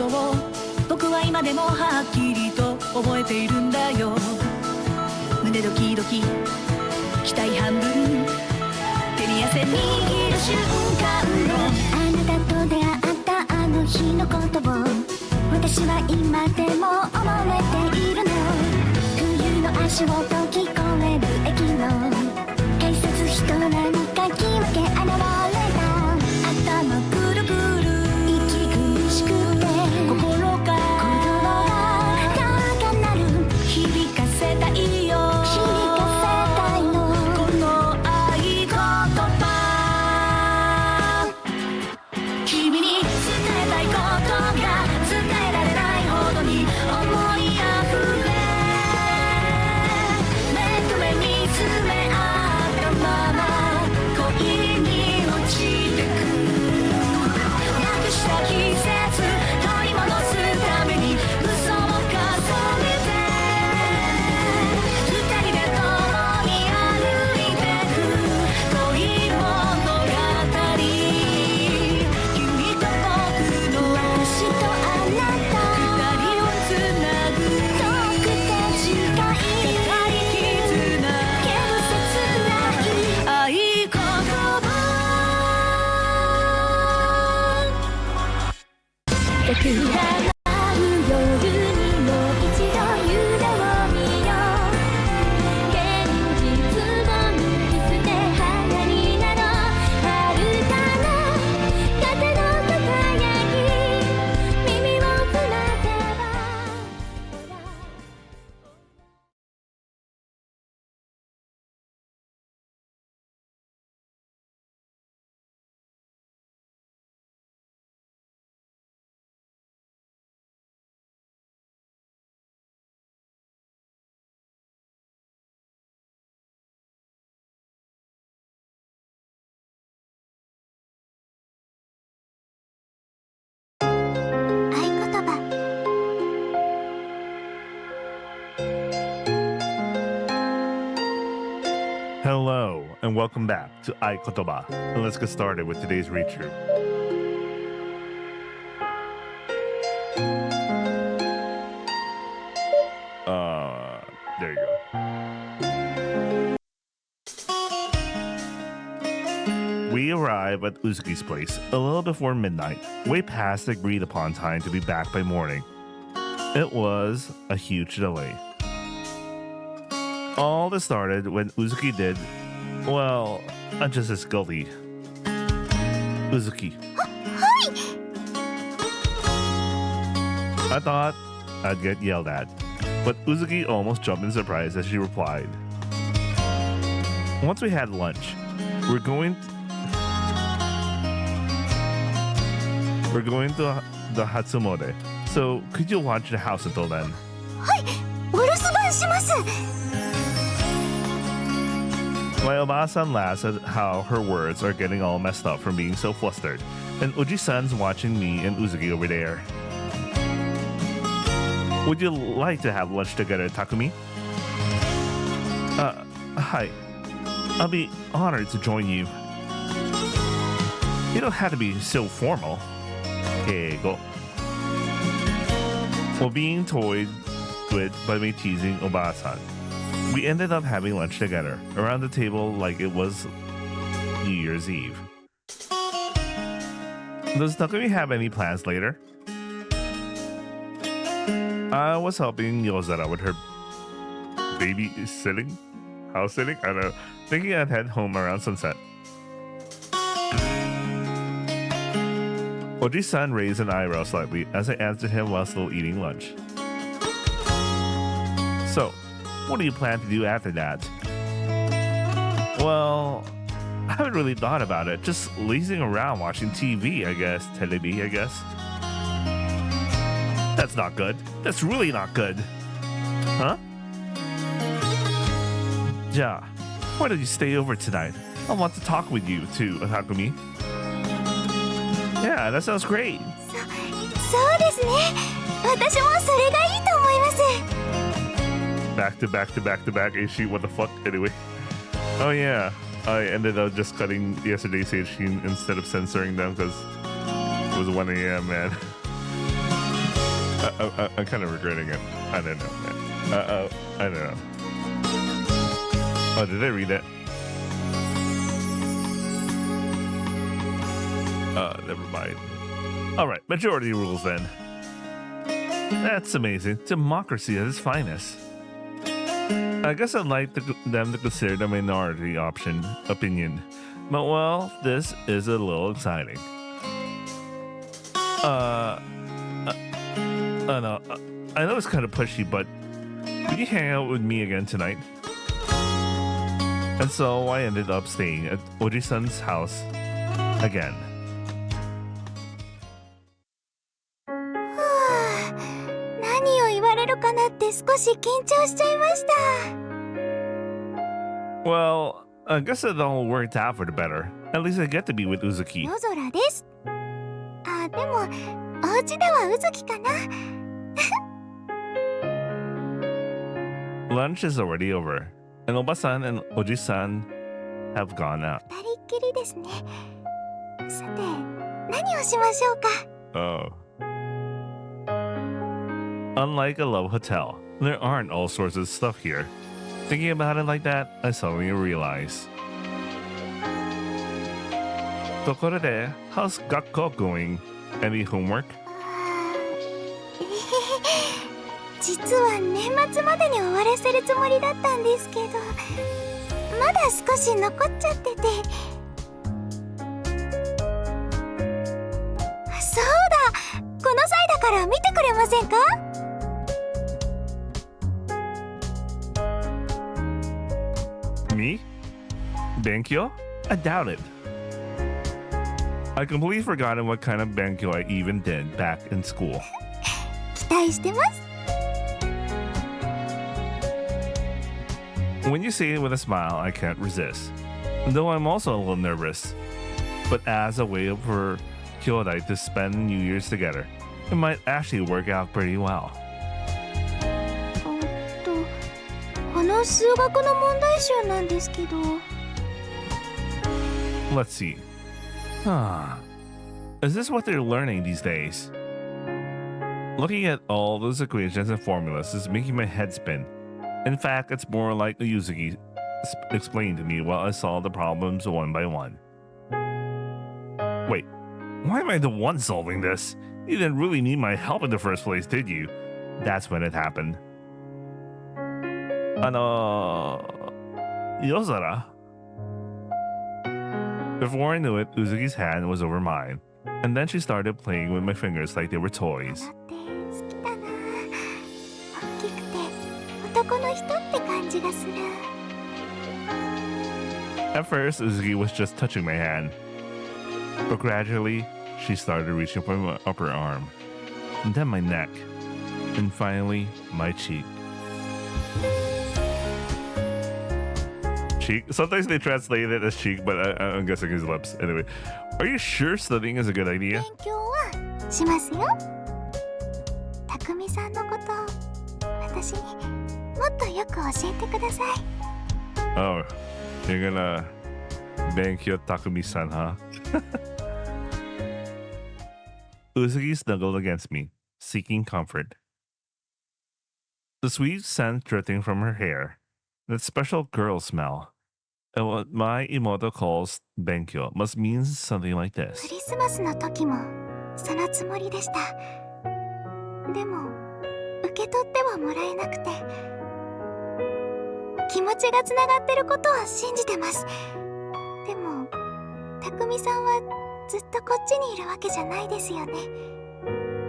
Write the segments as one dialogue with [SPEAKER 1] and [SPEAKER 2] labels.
[SPEAKER 1] ことを僕は今でもはっきりと覚えているんだよ。胸ドキドキ期待半分手に汗握る瞬間の
[SPEAKER 2] あなたと出会ったあの日のことを私は今でも覚えているの。冬の足音聞こえる駅の改札人何か気分け現れた。頭くるくる息苦しくて
[SPEAKER 1] 心が
[SPEAKER 2] 高鳴る
[SPEAKER 1] 響かせたいよ。
[SPEAKER 2] 響かせたいの。
[SPEAKER 1] この合言葉君に伝えたいことが伝えられないほどに思いあふれ目と目見つめ合ったまま恋に落ちてく。なくした季節取り戻すために嘘を重ねて二人で共に歩いてく恋物語。君と僕の
[SPEAKER 2] 私とあなた
[SPEAKER 1] 二人をつなぐ
[SPEAKER 2] 遠くて近い
[SPEAKER 1] 固い絆
[SPEAKER 2] けど切ない
[SPEAKER 1] 合言葉
[SPEAKER 2] 桜が舞う夜にもう一度夢を見よう。現実を見捨て花になろう。遥かな風のささやき耳を澄ませば合言葉。
[SPEAKER 3] Hello, and welcome back to Aikotoba. And let's get started with today's read through. There you go. We arrive at Uzuki's place a little before midnight, way past the agreed upon time to be back by morning. It was a huge delay. All this started when Uzuki did, well, just as guilty. Uzuki. I thought I'd get yelled at, but Uzuki almost jumped in surprise as she replied. Once we had lunch, we're going to the Hatsumode, so could you watch the house until then?
[SPEAKER 2] お留守番します。
[SPEAKER 3] My Oba-san laughs at how her words are getting all messed up from being so flustered, and Uji-san's watching me and Uzuki over there. Would you like to have lunch together, Takumi? Hi. I'll be honored to join you. You don't have to be so formal. Keigo. While being toyed with by me teasing Oba-san, we ended up having lunch together around the table like it was New Year's Eve. Does Takumi have any plans later? I was helping Yozara with her babysitting, house sitting, I don't know, thinking I'd head home around sunset. Oji-san raised an eyebrow slightly as I answered him while still eating lunch. So, what do you plan to do after that? Well, I haven't really thought about it. Just lazing around watching TV, I guess. Telebi, I guess. That's not good. That's really not good. Huh? Ja, why don't you stay over tonight? I want to talk with you too, Takumi. Yeah, that sounds great.
[SPEAKER 2] そうですね。私もそれがいいと思います。
[SPEAKER 3] Back to back to back to back issue. What the fuck? Anyway. Oh yeah, I ended up just cutting yesterday's issue instead of censoring them because it was 1 a.m. man. I'm kind of regretting it. I don't know. I don't know. Oh, did I read it? Never mind. All right, majority rules then. That's amazing. Democracy at its finest. I guess I'd like them to consider the minority opinion. But, well, this is a little exciting. I know it's kind of pushy, but would you hang out with me again tonight? And so I ended up staying at Oji-san's house again. Well, I guess it all worked out for the better. At least I get to be with Uzuki.
[SPEAKER 2] 夜空です。あ、でもお家ではうずきかな。
[SPEAKER 3] Lunch is already over, and Oba-san and Oji-san have gone out.
[SPEAKER 2] 二人っきりですね。さて、何をしましょうか。
[SPEAKER 3] Oh. Unlike a love hotel, there aren't all sorts of stuff here. Thinking about it like that, I suddenly realize. ところで、how's 学校 going? Any homework?
[SPEAKER 2] 実は年末までに終わらせるつもりだったんですけど、まだ少し残っちゃってて。そうだ、この際だから見てくれませんか
[SPEAKER 3] ？Me? Benkyo? I doubt it. I completely forgotten what kind of benkyo I even did back in school.
[SPEAKER 2] 期待してます。
[SPEAKER 3] When you say it with a smile, I can't resist. Though I'm also a little nervous. But as a way for Kyodai to spend New Year's together, it might actually work out pretty well.
[SPEAKER 2] この数学の問題集なんですけど。
[SPEAKER 3] Let's see. Is this what they're learning these days? Looking at all those equations and formulas is making my head spin. In fact, it's more like Yuzuki explained to me while I solved the problems one by one. Wait, why am I the one solving this? You didn't really need my help in the first place, did you? That's when it happened. Yozara? Before I knew it, Uzuki's hand was over mine, and then she started playing with my fingers like they were toys. At first, Uzuki was just touching my hand, but gradually, she started reaching for my upper arm, and then my neck, and finally, my cheek. Cheek? Sometimes they translate it as cheek, but I'm guessing his lips. Anyway, are you sure studying is a good idea?
[SPEAKER 2] 勉強はしますよ。匠さんのこと、私にもっとよく教えてください。
[SPEAKER 3] Oh, you're gonna benkyo Takumi-san, huh? Uzuki snuggled against me, seeking comfort. The sweet scent drifting from her hair, that special girl smell, and what my Imoto calls benkyo must mean something like
[SPEAKER 2] ク
[SPEAKER 3] this.
[SPEAKER 2] リスマスの時もそのつもりでした。でも受け取ってはもらえなくて、気持ちがつながってることを信じてます。でも匠さんはずっとこっちにいるわけじゃないですよね。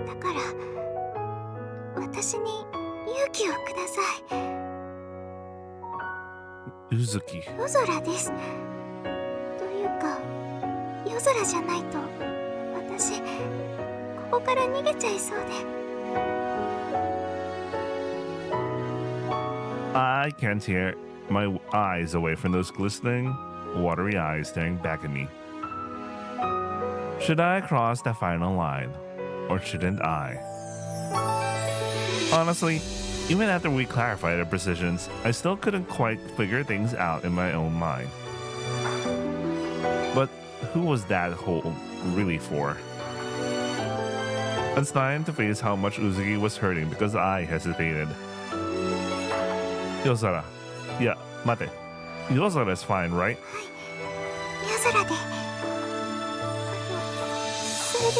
[SPEAKER 2] だから私に勇気をください。
[SPEAKER 3] Uzuki.
[SPEAKER 2] 夜空です。というか夜空じゃないと私ここから逃げちゃいそうで。
[SPEAKER 3] I can't tear my eyes away from those glistening, watery eyes staring back at me. Should I cross that final line, or shouldn't I? Honestly, even after we clarified our positions, I still couldn't quite figure things out in my own mind. But who was that hole really for? unstein to face how much Uzuki was hurting because I hesitated. Yozara. Yeah, mate. Yozara is fine, right?
[SPEAKER 2] 夜空でそれで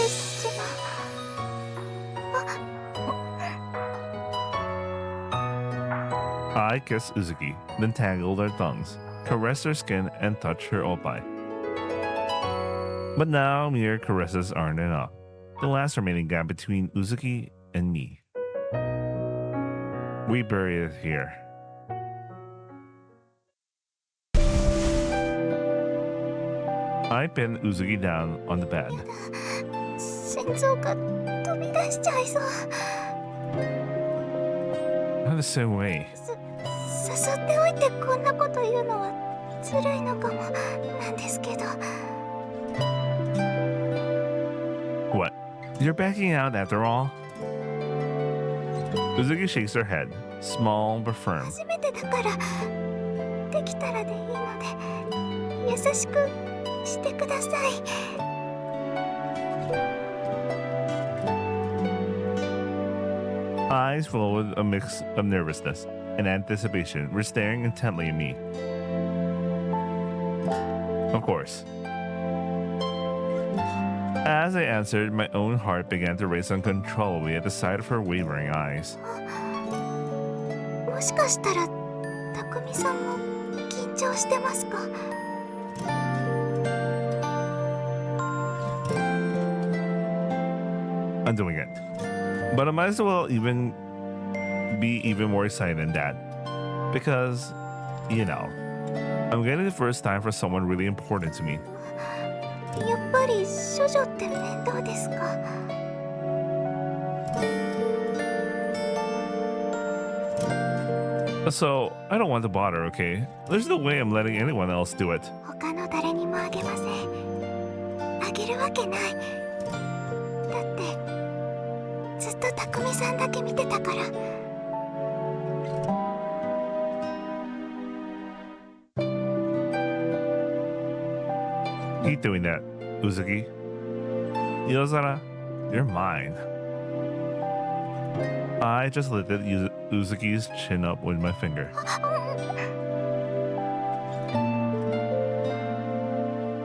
[SPEAKER 3] I kissed Uzuki, then tangled our tongues, caressed her skin, and touched her oppai. But now mere caresses aren't enough. The last remaining gap between Uzuki and me. We bury it here. I pinned Uzuki down on the bed.
[SPEAKER 2] 心臓が飛び出しちゃいそう。
[SPEAKER 3] Not the same way.
[SPEAKER 2] 誘っておいてこんなこと言うのはずるいのかもなんですけど。
[SPEAKER 3] What? You're backing out after all? Uzuki shakes her head, small but firm.
[SPEAKER 2] 初めてだからできたらでいいので優しくしてください。
[SPEAKER 3] Eyes full with a mix of nervousness and anticipation were staring intently at me. Of course. As I answered, my own heart began to race uncontrollably at the sight of her wavering eyes.
[SPEAKER 2] もしかしたら匠さんも緊張してますか？
[SPEAKER 3] I'm doing it. But I might as well be even more excited than that. Because, you know, I'm getting the first time for someone really important to me.
[SPEAKER 2] やっぱり処女って面倒ですか？
[SPEAKER 3] So, I don't want to bother, okay? There's no way I'm letting anyone else do it.
[SPEAKER 2] 他の誰にもあげません。あげるわけない。だってずっと匠さんだけ見てたから。
[SPEAKER 3] Keep doing that, Uzuki. Yozara, you're mine. I just lifted Uzuki's chin up with my finger.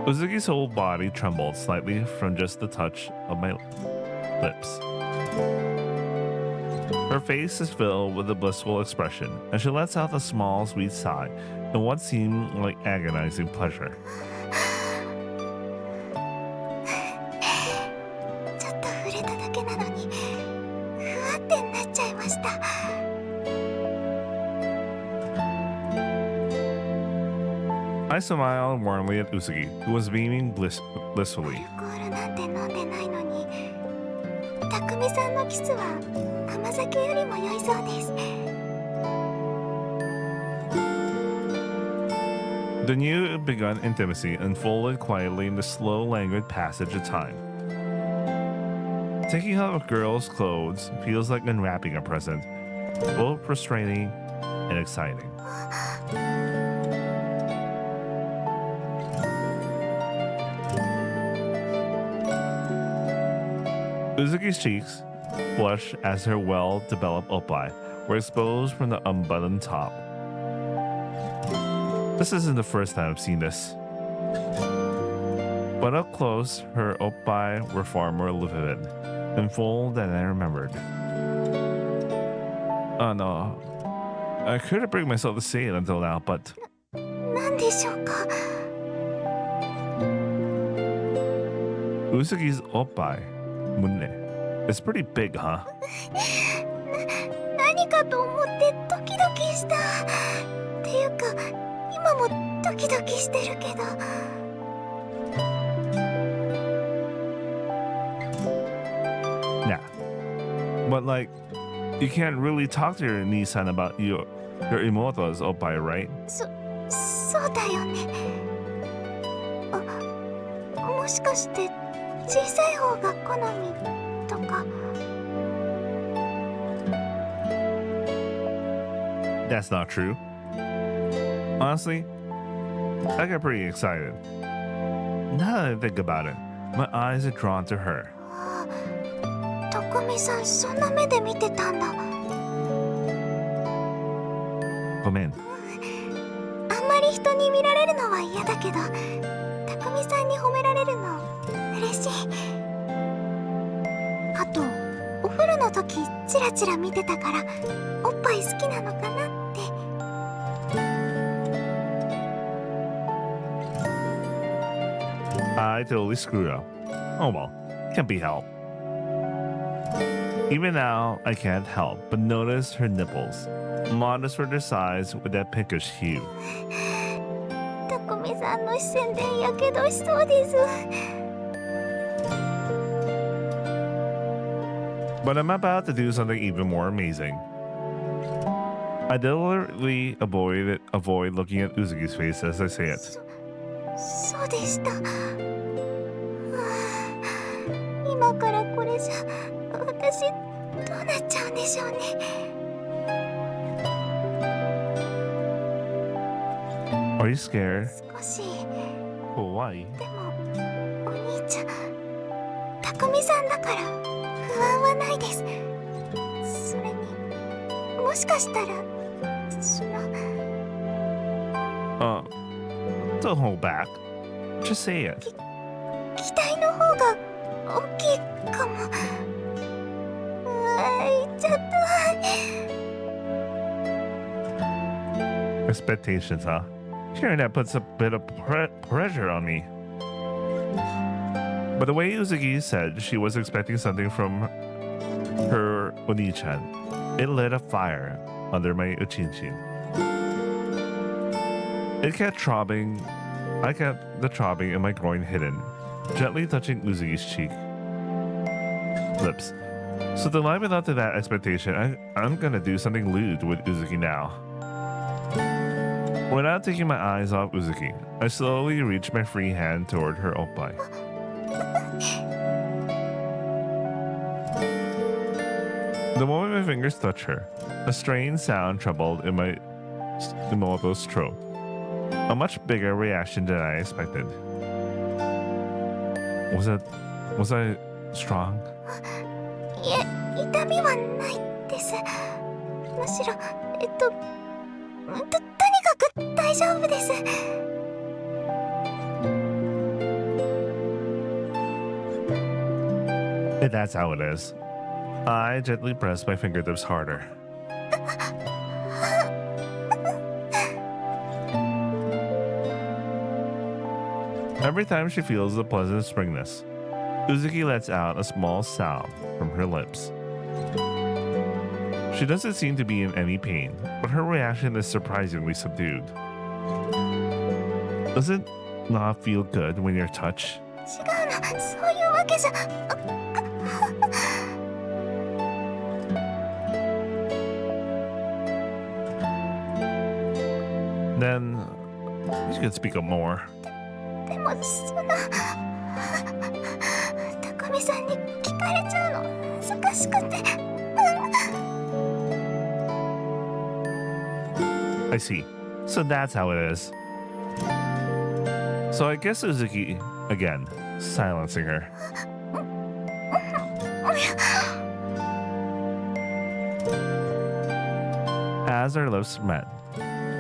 [SPEAKER 3] Uzuki's whole body trembled slightly from just the touch of my lips. Her face is filled with a blissful expression, and she lets out a small, sweet sigh in what seemed like agonizing pleasure.
[SPEAKER 2] ちょっと触れただけなのにふわってなっちゃいました。
[SPEAKER 3] I smiled warmly at Uzuki, who was beaming blissfully.
[SPEAKER 2] アルコールなんて飲んでないのに匠さんのキスは甘酒よりも良いそうです。
[SPEAKER 3] The new begun intimacy unfolded quietly in the slow, languid passage of time. Taking off a girl's clothes feels like unwrapping a present, both frustrating and exciting. Uzuki's cheeks flushed as her well-developed oppai were exposed from the unbuttoned top. This isn't the first time I've seen this. But up close, her oppai were far more vivid and full than I remembered. Oh no. I couldn't bring myself to say it until now, but
[SPEAKER 2] なんでしょうか？
[SPEAKER 3] Uzuki's oppai, munne, it's pretty big, huh?
[SPEAKER 2] 何かと思ってドキドキした。っていうか今もドキドキしてるけど。
[SPEAKER 3] Nah. But like, you can't really talk to your Nissan about your imoto's oppai, right?
[SPEAKER 2] そうだよね。あ、もしかして小さい方が好みとか。
[SPEAKER 3] That's not true. Honestly, I got pretty excited. Now that I think about it, my eyes are drawn to her.
[SPEAKER 2] 特こみさんそんな目で見てたんだ。
[SPEAKER 3] ごめん。
[SPEAKER 2] あんまり人に見られるのは嫌だけど、たくみさんに褒められるの嬉しい。あとお風呂の時チラチラ見てたから、おっぱい好きなのかなって。
[SPEAKER 3] I totally screwed up. Oh well, can't be helped. Even now, I can't help but notice her nipples, modest for their size with that pinkish hue.
[SPEAKER 2] たくみさんの視線でやけどしそうです。
[SPEAKER 3] But I'm about to do something even more amazing. I deliberately avoid looking at Uzuki's face as I say it.
[SPEAKER 2] そうでした。はあ、今からこれじゃ私どうなっちゃうんでしょうね。
[SPEAKER 3] Are you scared?
[SPEAKER 2] 少し。
[SPEAKER 3] Oh, why?
[SPEAKER 2] でもお兄ちゃん、たくみさんだから不安はないです。それにもしかしたらその
[SPEAKER 3] Don't hold back. Just say it.
[SPEAKER 2] 期待の方が大きいかも。言っちゃった。
[SPEAKER 3] Expectations, huh? Hearing that puts a bit of pressure on me. But the way Uzuki said she was expecting something from her Oni-chan, it lit a fire under my uchinchin. It kept throbbing. I kept the throbbing in my groin hidden, gently touching Uzuki's cheek. Lips. So the line without that expectation, I'm gonna do something lewd with Uzuki now. Without taking my eyes off Uzuki, I slowly reached my free hand toward her oppai. The moment my fingers touched her, a strange sound troubled in my Imoto's throat. A much bigger reaction than I expected. Was I strong?
[SPEAKER 2] いえ、痛みはないです。むしろとにかく大丈夫です。
[SPEAKER 3] If that's how it is. I gently pressed my fingertips harder. Every time she feels the pleasant springness, Uzuki lets out a small sound from her lips. She doesn't seem to be in any pain, but her reaction is surprisingly subdued. Does it not feel good when you're touched?
[SPEAKER 2] 違うの、そういうわけじゃ。
[SPEAKER 3] Then you could speak up more.
[SPEAKER 2] でもそんな、たくみさんに聞かれちゃうの恥ずかしくて。
[SPEAKER 3] I see. So that's how it is. So I guess Uzuki, again, silencing her. As our lips met,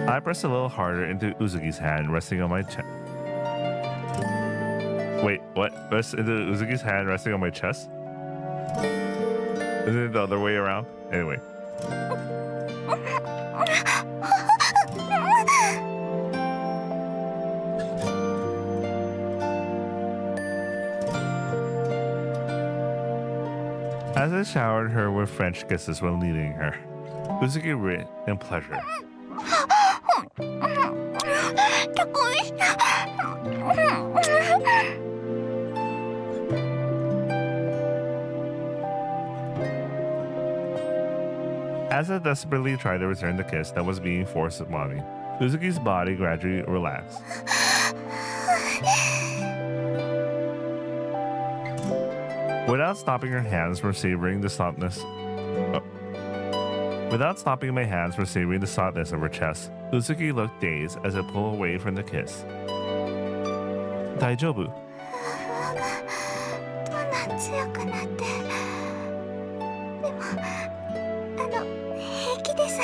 [SPEAKER 3] I pressed a little harder into Uzuki's hand resting on my chest. Wait, what? Press into Uzuki's hand resting on my chest? Isn't it the other way around? Anyway. As I showered her with French kisses while leading her, Uzuki writ in pleasure.
[SPEAKER 2] たくみさん。
[SPEAKER 3] As I desperately tried to return the kiss that was being forced upon me, Uzuki's body gradually relaxed. Without stopping her hands from savoring the softness, without stopping my hands from savoring the softness of her chest, Uzuki looked dazed as I pulled away from the kiss. Daijoubu?
[SPEAKER 2] どんな強くなってでも平気です。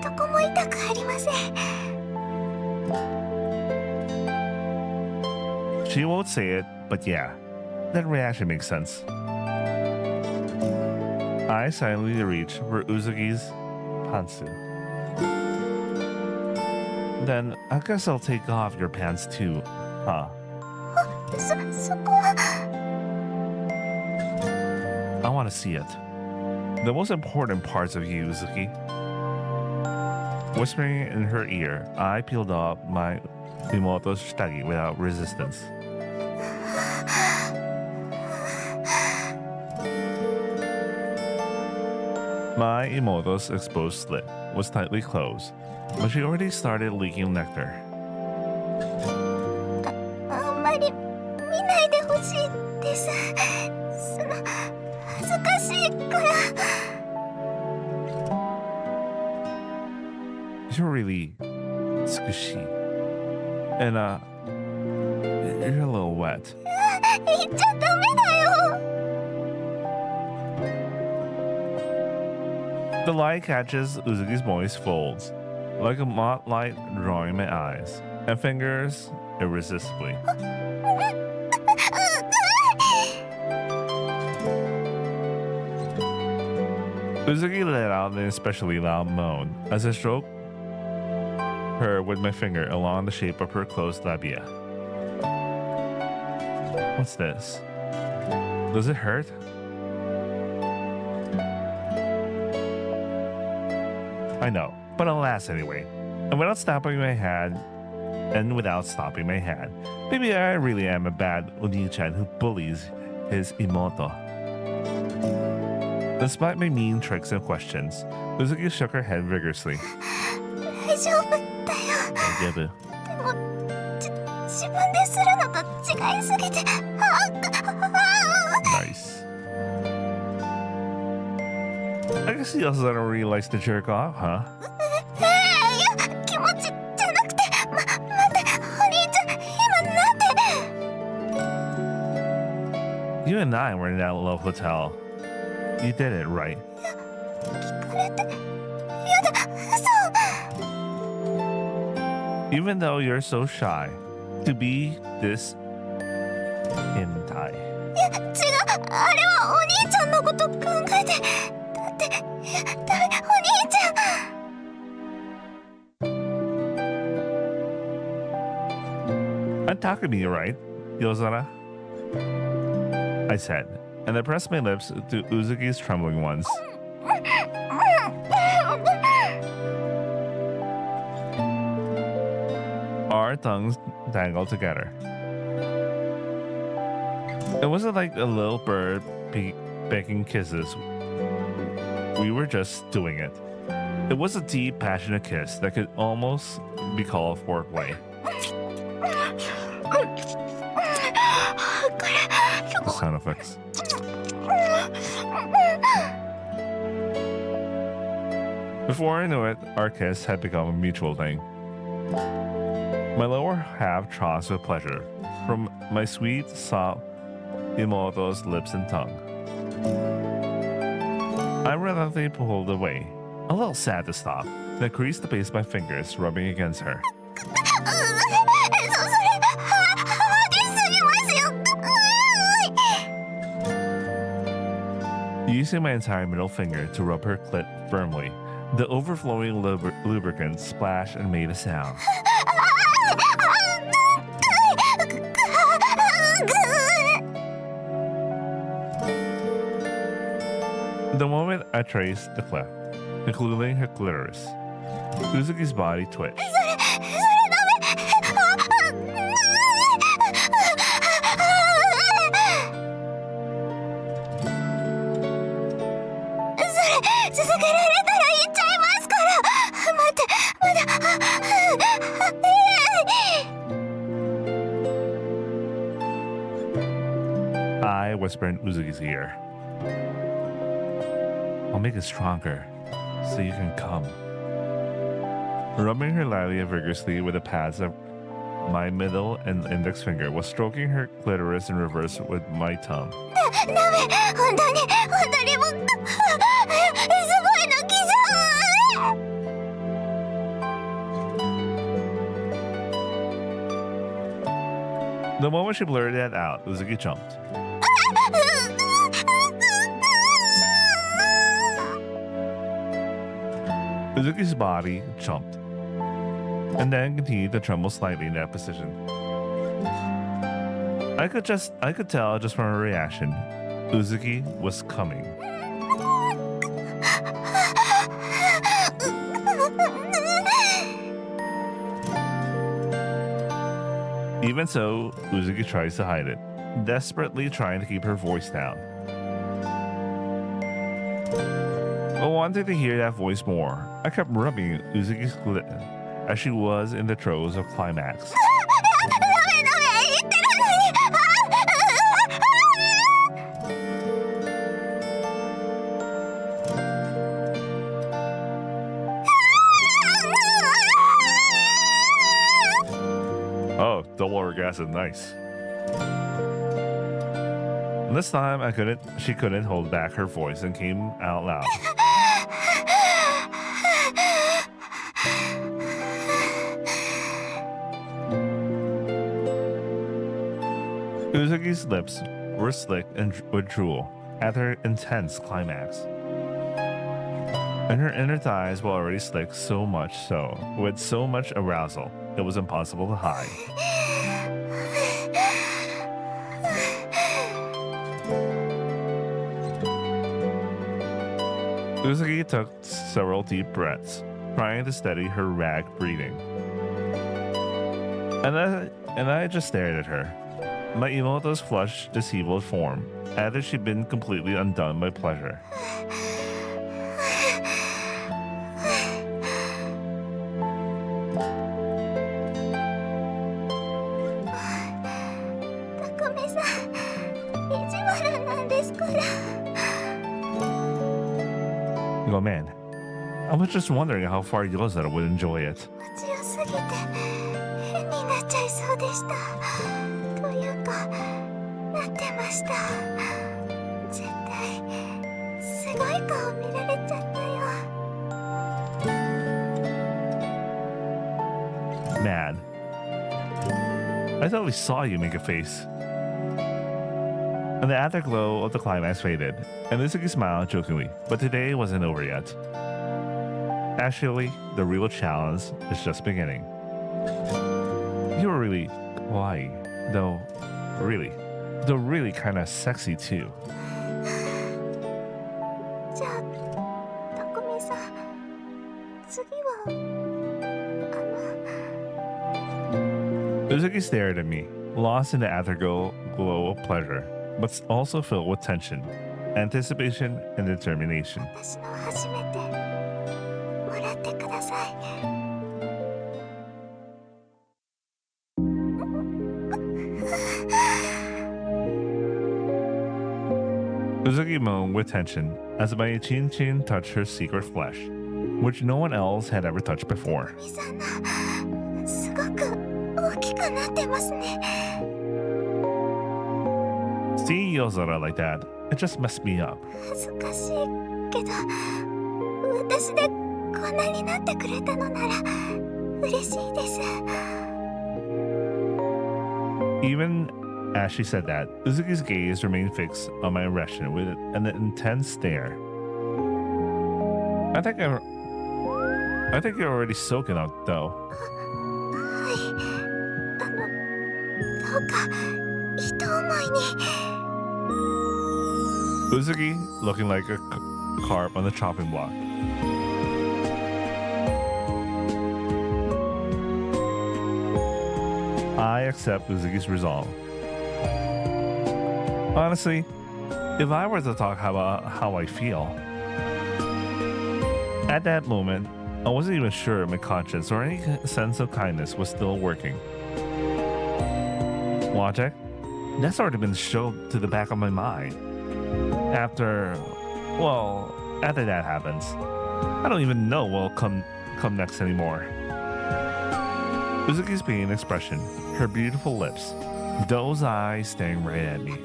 [SPEAKER 2] どこも痛くありません。
[SPEAKER 3] She won't say it, but yeah, that reaction makes sense. I silently reach for Uzuki's pantsu. Then I guess I'll take off your pants too, huh?
[SPEAKER 2] そこは
[SPEAKER 3] I want to see it. The most important parts of you, Uzuki. Whispering in her ear, I peeled off my Imoto's shitagi without resistance. My Imoto's exposed slit was tightly closed, but she already started leaking nectar.
[SPEAKER 2] あんまり見ないでほしいです。恥ずかしいから。
[SPEAKER 3] You're really squishy. And, you're a little wet.
[SPEAKER 2] 言っちゃダメだよ。
[SPEAKER 3] The light catches Uzuki's moist folds, like a moth light drawing my eyes, and fingers irresistibly. Uzuki let out an especially loud moan as I stroked her with my finger along the shape of her closed labia. What's this? Does it hurt? I know, but alas anyway. And without stopping my hand, maybe I really am a bad Oni-chan who bullies his Imoto. Despite my mean tricks and questions, Uzuki shook her head vigorously.
[SPEAKER 2] 大丈夫だよ。
[SPEAKER 3] Daijoubu.
[SPEAKER 2] でも自分でするのと違いすぎて。
[SPEAKER 3] Nice. I guess he also doesn't really likes to jerk off, huh?
[SPEAKER 2] いや気持ちじゃなくて、待ってお兄ちゃん今なんて。
[SPEAKER 3] You and I were in that little hotel. You did it right.
[SPEAKER 2] 聞かれてやだ嘘。
[SPEAKER 3] Even though you're so shy to be this hentai.
[SPEAKER 2] いや違う、あれはお兄ちゃんのこと考えて。だってダメお兄ちゃん。
[SPEAKER 3] I'm talking to you, right, Yozara? I said, and I pressed my lips to Uzuki's trembling ones. Our tongues dangled together. It wasn't like a little bird pecking kisses. We were just doing it. It was a deep, passionate kiss that could almost be called foreplay. The sound effects. Before I knew it, our kiss had become a mutual thing. My lower half tossed with pleasure from my sweet, soft Imoto's lips and tongue. I reluctantly pulled away, a little sad to stop, then creased the base of my fingers, rubbing against her. Using my entire middle finger to rub her clit firmly, the overflowing lubricant splashed and made a sound. The moment I traced the cleft, including her clitoris, Uzuki's body twitched. I whispered in Uzuki's ear. I'll make it stronger, so you can come. Rubbing her labia vigorously with the pads of My middle and index finger was stroking her clitoris in reverse with my tongue.
[SPEAKER 2] ダメ、本当にもうすごいの来ちゃう。
[SPEAKER 3] The moment she blurted that out, Uzuki jumped. Uzuki's body jumped, and then continued to tremble slightly in that position. I could tell just from her reaction, Uzuki was coming. Even so, Uzuki tries to hide it, desperately trying to keep her voice down. I wanted to hear that voice more. I kept rubbing Uzuki's clit as she was in the throes of climax. Oh, double orgasm, nice. This time she couldn't hold back her voice and came out loud. Uzuki's lips were slick and with drool at her intense climax. And her inner thighs were already slick so much so, with so much arousal, it was impossible to hide. Uzuki took several deep breaths, trying to steady her ragged breathing. And I just stared at her. My Imoto's flushed, disheveled form, as if she'd been completely undone by pleasure. Oh man, I was just wondering how far Yozora would enjoy it. Man, I thought we saw you make a face. And the afterglow of the climax faded, and Uzuki smiled jokingly, but today wasn't over yet. Actually, the real challenge is just beginning. You were really kawaii, though really kinda sexy too. Uzuki stared at me, lost in the afterglow of pleasure, but also filled with tension, anticipation, and determination. Uzuki moaned with tension as my chin touched her secret flesh, which no one else had ever touched before. Seeing Yozora like that, it just messed me up. Even as she said that, Uzuki's gaze remained fixed on my erection with an intense stare. I think you're already soaking up, though. Uzuki looking like a carp on the chopping block. I accept Uzuki's resolve. Honestly, if I were to talk about how I feel, at that moment, I wasn't even sure my conscience or any sense of kindness was still working. Logic? That's already been shoved to the back of my mind. After that happens, I don't even know what'll come next anymore. Uzuki's pain expression, her beautiful lips, those eyes staring right at me.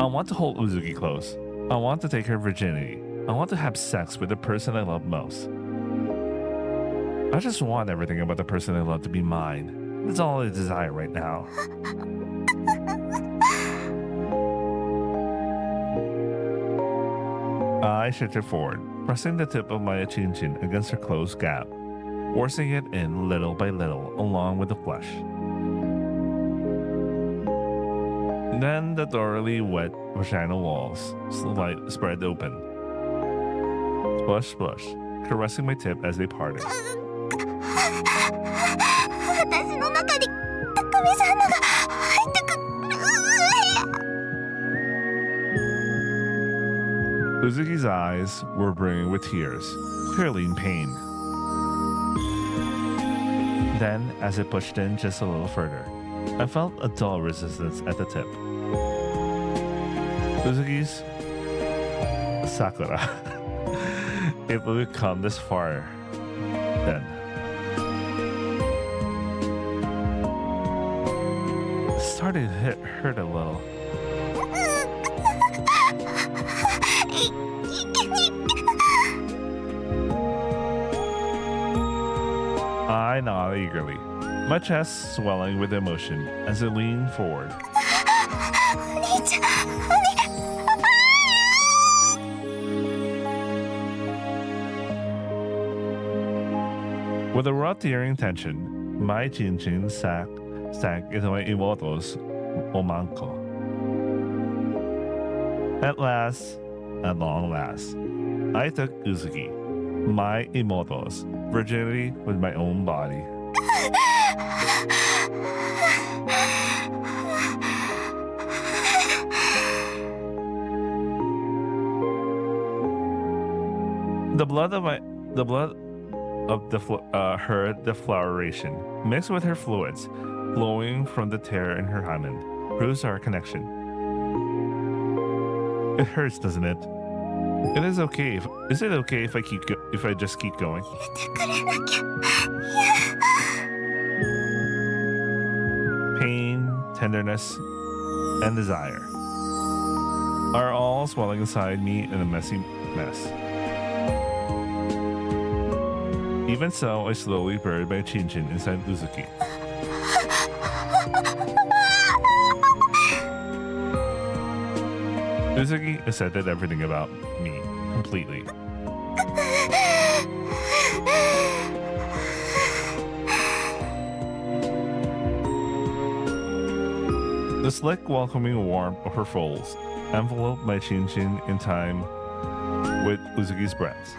[SPEAKER 3] I want to hold Uzuki close. I want to take her virginity. I want to have sex with the person I love most. I just want everything about the person I love to be mine. That's all I desire right now. I shifted forward, pressing the tip of my chin against her closed gap, forcing it in little by little along with the flesh. Then the thoroughly wet vaginal walls spread open. Splush, splush, caressing my tip as they parted.
[SPEAKER 2] 私の中に高見さんのが入ってく。
[SPEAKER 3] Uzuki's eyes were brimming with tears, clearly in pain. Then, as it pushed in just a little further, I felt a dull resistance at the tip. Uzuki's Sakura. It would come this far then. It started to hurt a little. I nodded eagerly, my chest swelling with emotion as I leaned forward. With a raw tearing tension, my chin sank into my immortal's omanko. At last, at long last, I took Uzuki, my immortal's virginity with my own body. The blood of her defloweration, mixed with her fluids, flowing from the tear in her hymen, proves our connection. It hurts, doesn't it? It is okay. Is it okay if I just keep going? Pain, tenderness, and desire are all swelling inside me in a messy mess. Even so, I slowly buried my chin inside Uzuki. Uzuki accepted everything about me completely. The slick, welcoming warmth of her folds enveloped my chin in time with Uzuki's breaths.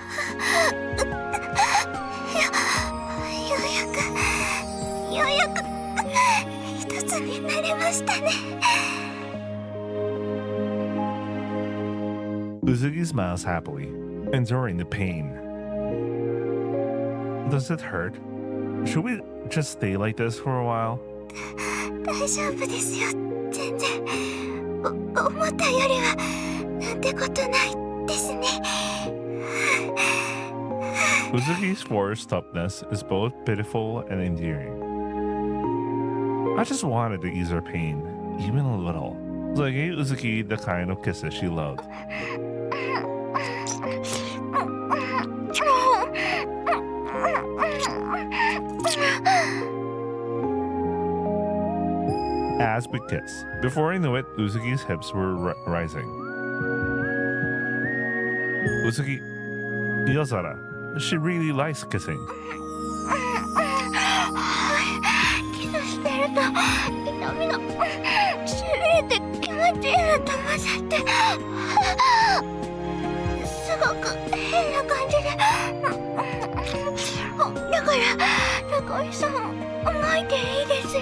[SPEAKER 3] Uzuki smiles happily, enduring the pain. Does it hurt? Should we just stay like this for a while?
[SPEAKER 2] 大丈夫ですよ。全然思ったよりはなんてことないですね。
[SPEAKER 3] Uzuki's forced toughness is both pitiful and endearing. I just wanted to ease her pain, even a little. So I gave Uzuki the kind of kisses she loved. As we kissed, before I knew it, Uzuki's hips were rising. Uzuki, Yozara, she really likes kissing.
[SPEAKER 2] キスしてると痛みがしびれて気持ちいいのと混ざってすごく変な感じでだから高井さん巻いていいですよ。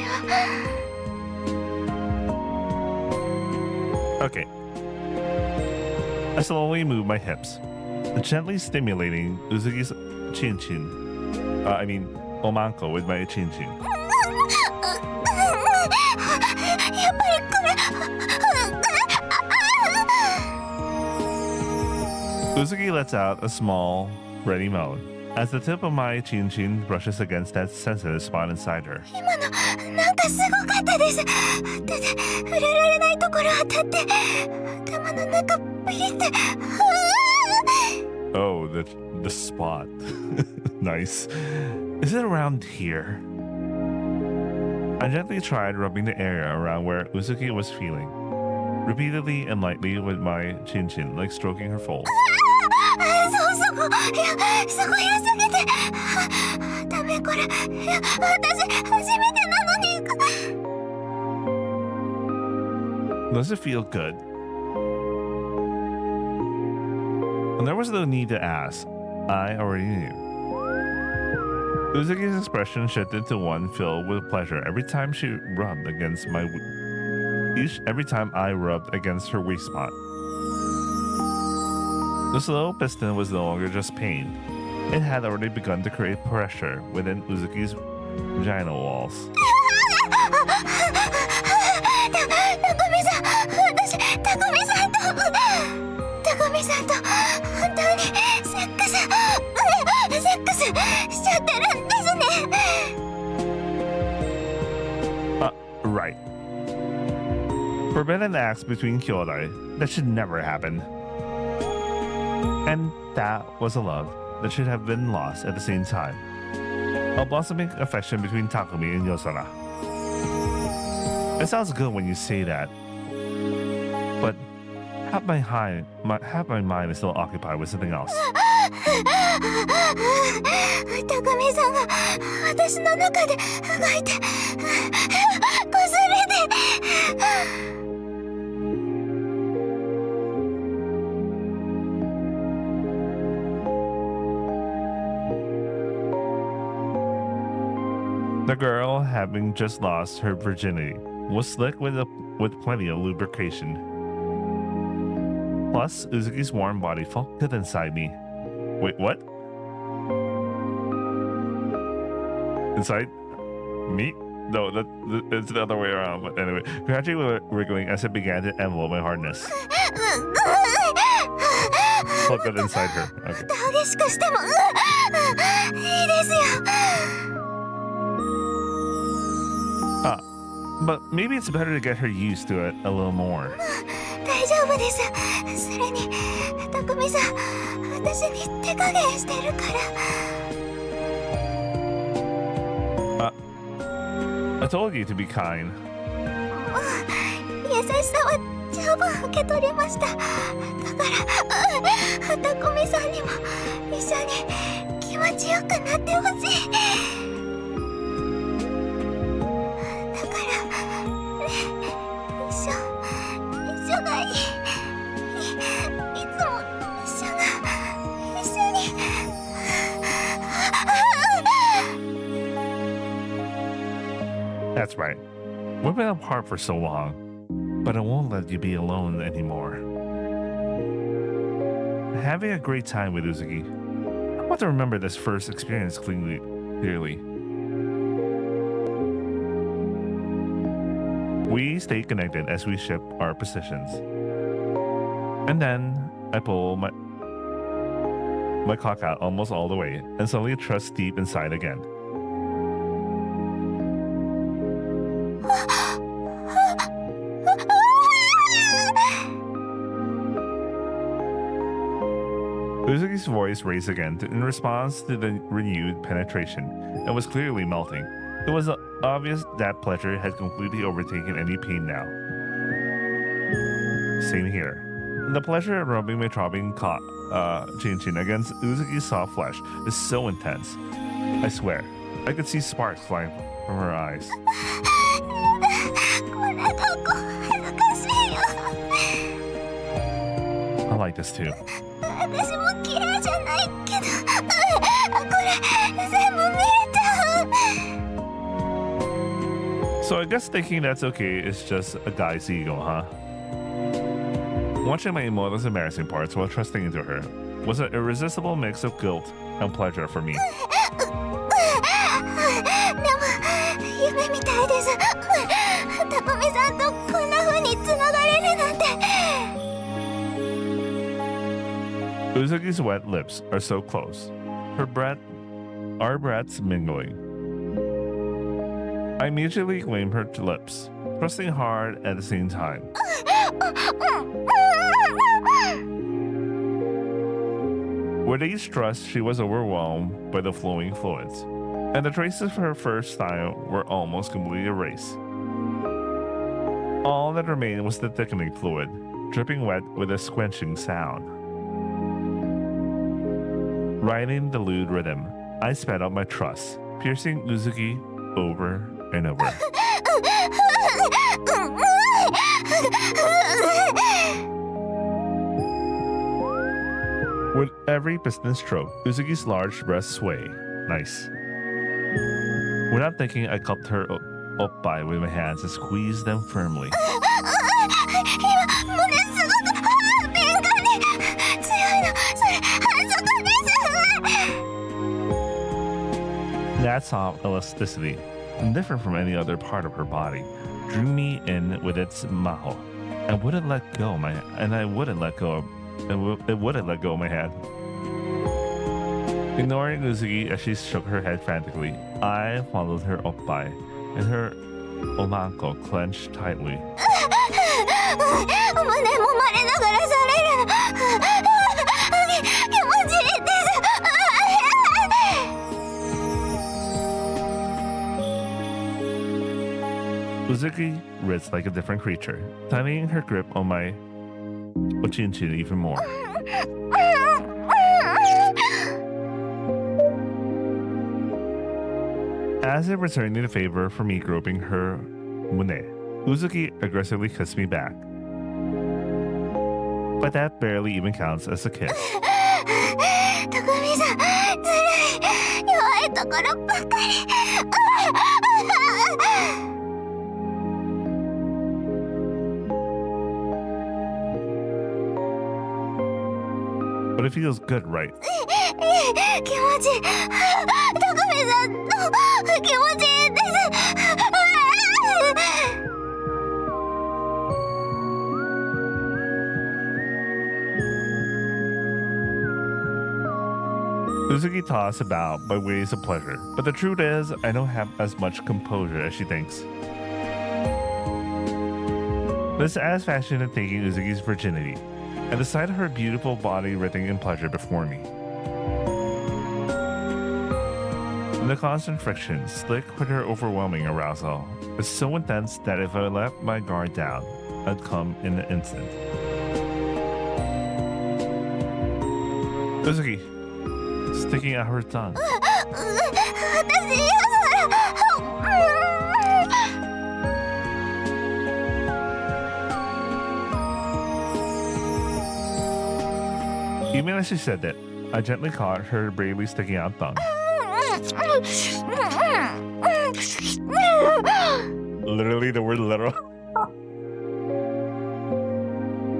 [SPEAKER 3] Okay. I slowly moved my hips, gently stimulating Uzuki's omanko with my chin.
[SPEAKER 2] やっぱりこれ
[SPEAKER 3] Uzuki lets out a small, ready moan as the tip of my chin brushes against that sensitive spot inside her.
[SPEAKER 2] 今のなんかすごかったです。手で触れられないところ当たって頭の中ピリって。
[SPEAKER 3] Oh, the spot. Nice. Is it around here? I gently tried rubbing the area around where Uzuki was feeling, repeatedly and lightly with my chin, like stroking her fold.
[SPEAKER 2] そこ、いや、そこ良すぎて。ダメこれ。いや、私初めてなのに。
[SPEAKER 3] Does it feel good? And there was no need to ask. I already knew. Uzuki's expression shifted to one filled with pleasure every time she rubbed against every time I rubbed against her weak spot. The slow piston was no longer just pain. It had already begun to create pressure within Uzuki's vaginal walls. タコミさんと本当にセックスしちゃってるんですね。Right. Forbidden acts between kyodai. That should never happen. And that was a love that should have been lost at the same time. A blossoming affection between Takumi and Yosara. It sounds good when you say that, but half my mind is still occupied with something else. 高見さんが私の中で動いて、こすれて。The girl, having just lost her virginity, was slick with plenty of lubrication. Plus, Uzuki's warm body felt good inside me. Wait, what? Inside me? No, it's the other way around. But anyway, gradually wriggling as it began to envelop my hardness. Felt good inside her. Okay. But maybe it's better to get her used to it a little more. 大丈夫です。それに、たくみさん、私に手加減してるから。I told you to be kind. 優しさは十分受け取りました。だから、たくみさんにも一緒に気持ちよくなってほしい。That's right. We've been apart for so long, but I won't let you be alone anymore. Having a great time with Uzuki. I want to remember this first experience clearly. We stayed connected as we shift our positions. And then I pull my cock out almost all the way and suddenly thrust deep inside again. Uzuki's voice raised again in response to the renewed penetration and was clearly melting. It was obvious that pleasure had completely overtaken any pain now. Same here. The pleasure of rubbing my throbbing chin against Uzuki's soft flesh is so intense. I swear, I could see sparks flying from her eyes. I like this too. So I guess thinking that's okay is just a guy's ego, huh? Watching my emotive embarrassing parts while trusting into her was an irresistible mix of guilt and pleasure for me. Uzuki's wet lips are so close. Our breaths mingling. I immediately claim her lips, thrusting hard at the same time. With each thrust, she was overwhelmed by the flowing fluids, and the traces of her first style were almost completely erased. All that remained was the thickening fluid, dripping wet with a squenching sound. Riding the lewd rhythm, I sped up my thrust, piercing Uzuki over and over. With every piston stroke, Uzuki's large breasts sway. Nice. Without thinking, I cupped her up by with my hands and squeezed them firmly. That soft elasticity, different from any other part of her body, drew me in with its maho. I wouldn't let go of my hand. Ignoring Uzuki as she shook her head frantically, I followed her up by, and her omanko clenched tightly. Uzuki writhed like a different creature, tightening her grip on my ochinchin even more. As if returning the favor for me groping her mune, Uzuki aggressively kissed me back. But that barely even counts as a kiss. But it feels good, right? Uzuki tossed about by ways of pleasure, but the truth is, I don't have as much composure as she thinks. This as fashion in taking Uzuki's virginity, and the sight of her beautiful body writhing in pleasure before me. And the constant friction, slick with her overwhelming arousal, was so intense that if I let my guard down, I'd come in an instant. Uzuki, sticking out her tongue. Even as she said that, I gently caught her bravely sticking out tongue. Literally, the word literal.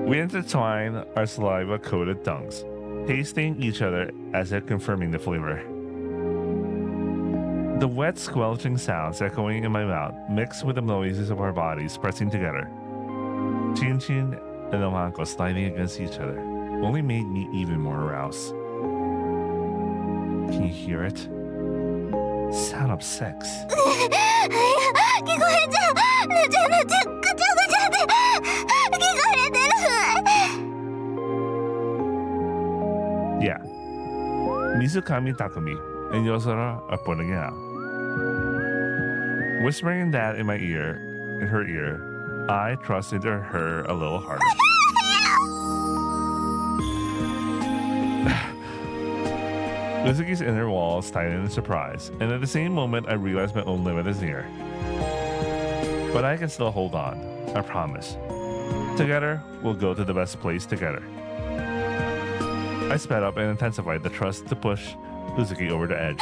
[SPEAKER 3] We intertwine our saliva-coated tongues, tasting each other as if confirming the flavor. The wet, squelching sounds echoing in my mouth mixed with the noises of our bodies pressing together. Chin-chin and omanko sliding against each other only made me even more aroused. Can you hear it? Sound of sex. Yeah. Mizukami Takumi and Yozora are putting it out. Whispering that in her ear, I thrust into her a little harder. Uzuki's inner walls tightened in surprise, and at the same moment I realized my own limit is near. But I can still hold on, I promise. Together, we'll go to the best place together. I sped up and intensified the thrust to push Uzuki over the edge.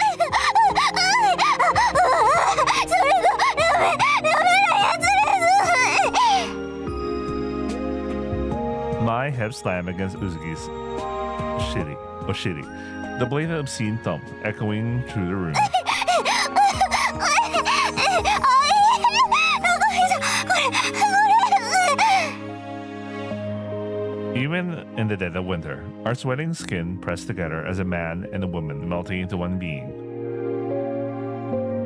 [SPEAKER 3] My hips slammed against Uzuki's shitty, the blade of obscene thump echoing through the room. Even in the dead of winter, our sweating skin pressed together as a man and a woman melting into one being.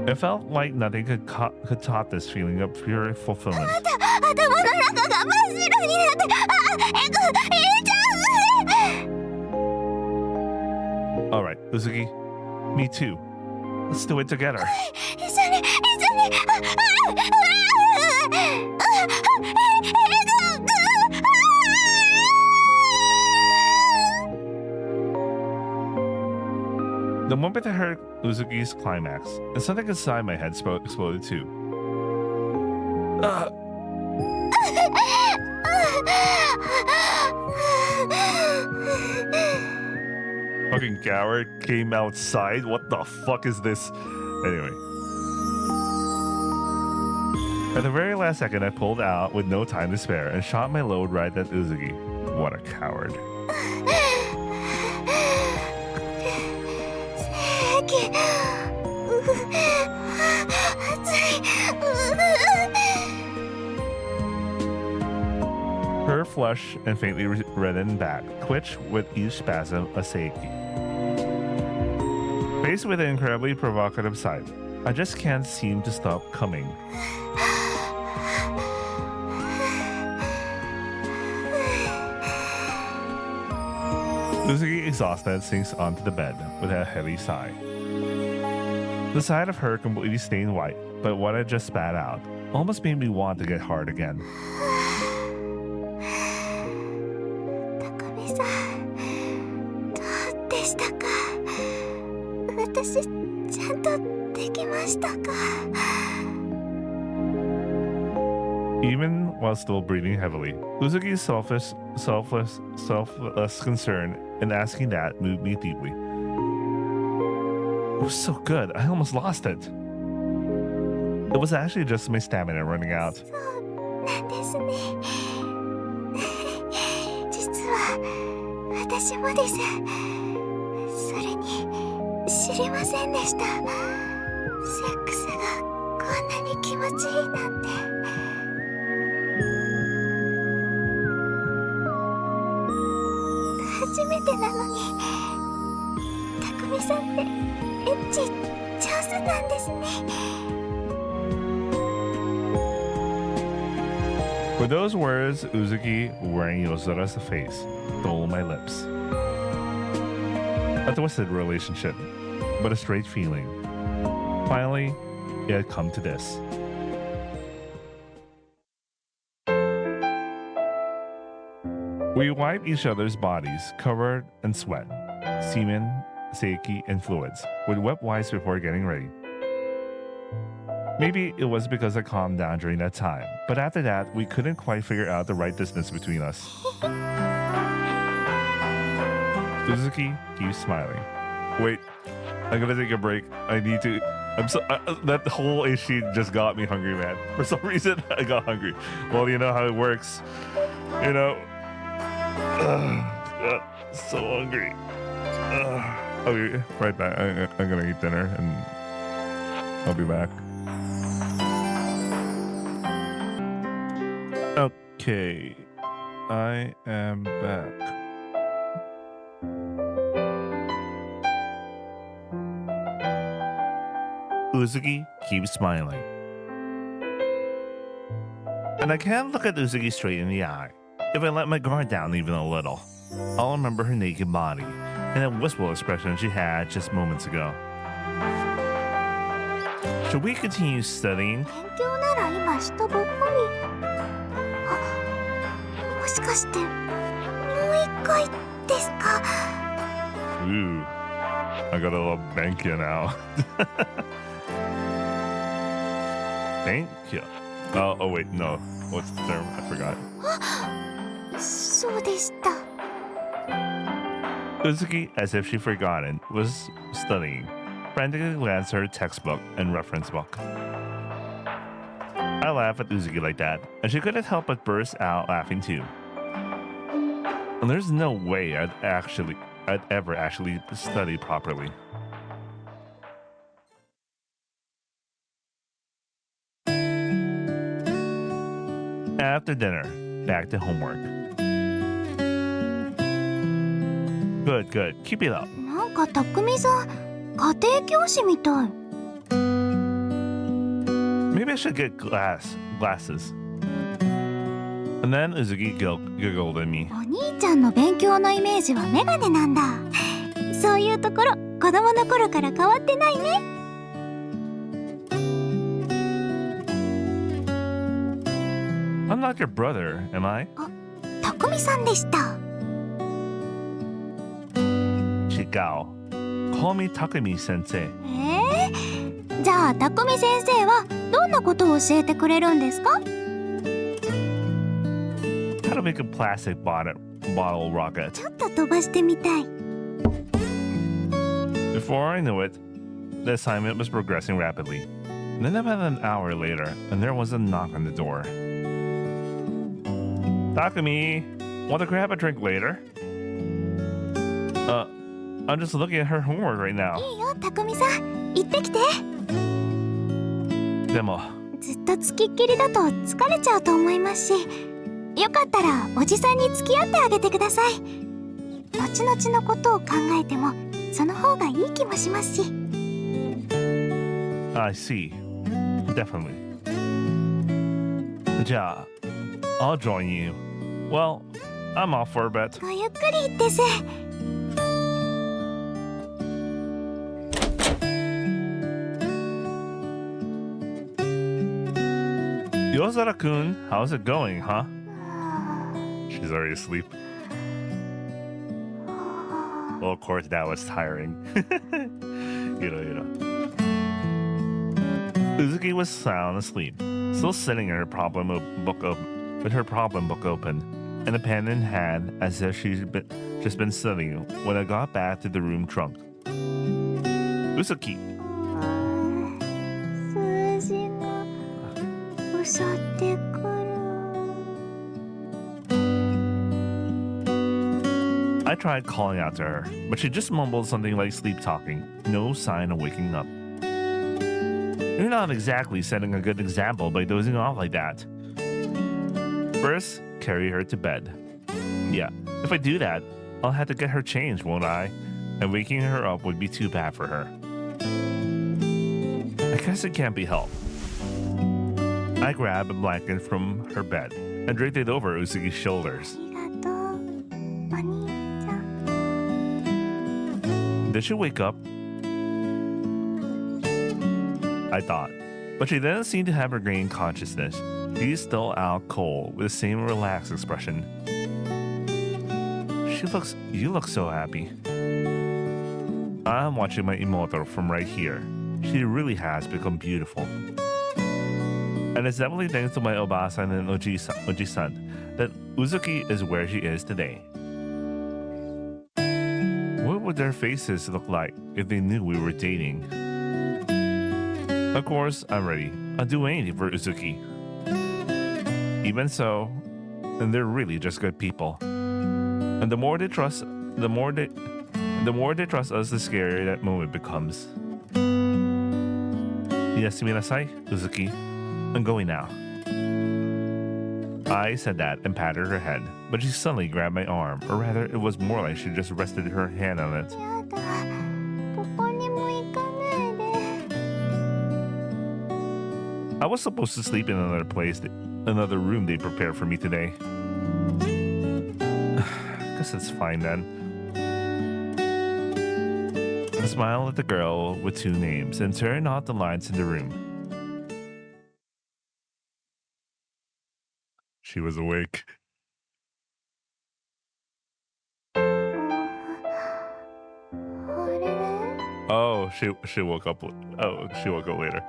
[SPEAKER 3] It felt like nothing could top this feeling of pure fulfillment.
[SPEAKER 2] 頭の中が真っ白になって入れちゃう
[SPEAKER 3] Alright, Uzuki. Me too. Let's do it together.
[SPEAKER 2] 一緒に
[SPEAKER 3] The moment I heard Uzuki's climax, and something inside my head exploded too. Fucking coward came outside. What the fuck is this? Anyway. At the very last second, I pulled out with no time to spare and shot my load right at Uzuki. What a coward. Her flush and faintly reddened back twitched with each spasm of Seiki. Faced with an incredibly provocative sight, I just can't seem to stop coming. Uzuki, exhausted, sinks onto the bed with a heavy sigh. The sight of her completely stained white, but what I just spat out, almost made me want to get hard again.
[SPEAKER 2] 高見さん、どうでしたか？私、ちゃんとできましたか？
[SPEAKER 3] Even while still breathing heavily, Uzuki's selfless concern in asking that moved me deeply. It was so good, I almost lost it. It was actually just my stamina running out.
[SPEAKER 2] そうなんですね。実は私もです。それに知りませんでした。セックスがこんなに気持ちいいなんて。初めてなのに、たくみさんってエッチ上手なんですね。
[SPEAKER 3] With those words, Uzuki, wearing Yozura's face, stole my lips. A twisted relationship, but a straight feeling. Finally, it had come to this. We wiped each other's bodies, covered in sweat, semen, seiki, and fluids, with wet wipes before getting ready. Maybe it was because I calmed down during that time, but after that, we couldn't quite figure out the right distance between us. Uzuki keeps smiling. Wait, I'm gonna take a break. I need to. That whole issue just got me hungry, man. For some reason, I got hungry. Well, you know how it works. You know. So hungry. I'll be right back. I'm gonna eat dinner and I'll be back. Okay, I am back. Uzuki keeps smiling. And I can't look at Uzuki straight in the eye. If I let my guard down even a little, I'll remember her naked body and that wistful expression she had just moments ago. Should we continue studying?
[SPEAKER 2] 勉強なら今したばっかり。あ、もしかしてもう一回ですか？
[SPEAKER 3] Ooh, I got a little thank you now. Thank you. Oh wait, no. What's the term? I forgot.
[SPEAKER 2] そうでした。
[SPEAKER 3] Uzuki, as if she'd forgotten, was studying, frantically glanced at her textbook and reference book. I laughed at Uzuki like that, and she couldn't help but burst out laughing too. And there's no way I'd ever actually study properly. After dinner, back to homework. Good, good. Keep it up.
[SPEAKER 2] なんかたくみさん、家庭教師みたい。
[SPEAKER 3] Maybe I should get glasses. And then Uzuki giggled at me.
[SPEAKER 2] お兄ちゃんの勉強のイメージはメガネなんだ。そういうところ、子供の頃から変わってないね。
[SPEAKER 3] I'm not your brother, am I?
[SPEAKER 2] たくみさんでした。
[SPEAKER 3] Chigao. Call me Takumi sensei.
[SPEAKER 2] じゃあたくみ先生はどんなことを教えてくれるんですか？
[SPEAKER 3] How to make a plastic bottle rocket.
[SPEAKER 2] ちょっと飛ばしてみたい。
[SPEAKER 3] Before I knew it, the assignment was progressing rapidly. Then about an hour later, and there was a knock on the door. Takumi, want to grab a drink later? I'm just looking at her homework right now.
[SPEAKER 2] いいよたくみさん、行ってきて。
[SPEAKER 3] でも、
[SPEAKER 2] ずっとつきっきりだと疲れちゃうと思いますし、よかったらおじさんに付き合ってあげてください。後々のことを考えてもその方がいい気もしますし。
[SPEAKER 3] I see. Definitely. じゃあ、I'll join you. Well, I'm off for a bet.
[SPEAKER 2] ごゆっくりです。
[SPEAKER 3] Yozara-kun, how's it going, huh? She's already asleep. Well, of course, that was tiring. you know. Uzuki was sound asleep, still sitting in her with her problem book open, and a pen in hand as if she'd just been studying when I got back to the room drunk. Uzuki.
[SPEAKER 2] 数字が襲ってくる。
[SPEAKER 3] I tried calling out to her, but she just mumbled something like sleep talking, no sign of waking up. You're not exactly setting a good example by dozing off like that. First, carry her to bed. Yeah, if I do that, I'll have to get her changed, won't I? And waking her up would be too bad for her. I guess it can't be helped. I grabbed a blanket from her bed and draped it over Uzuki's shoulders.
[SPEAKER 2] ありがとう、お兄ちゃん。
[SPEAKER 3] Did she wake up? I thought, but she didn't seem to have regained consciousness. She's still out cold with the same relaxed expression. You look so happy. I'm watching my Imoto from right here. She really has become beautiful. And it's definitely thanks to my Obasan and Oji-san that Uzuki is where she is today. What would their faces look like if they knew we were dating? Of course, I'm ready. I'll do anything for Uzuki. Even so, and they're really just good people. And the more they trust us, the scarier that moment becomes. Yasuminasai, Uzuki. I'm going now. I said that and patted her head, but she suddenly grabbed my arm, or rather, it was more like she just rested her hand on it.
[SPEAKER 2] やだ、どこにも行かないで。
[SPEAKER 3] I was supposed to sleep in another room they prepared for me today. Guess it's fine then. I smiled at the girl with two names and turned off the lights in the room. She was awake.
[SPEAKER 2] あれ
[SPEAKER 3] Oh, she woke up. Oh, she woke up later.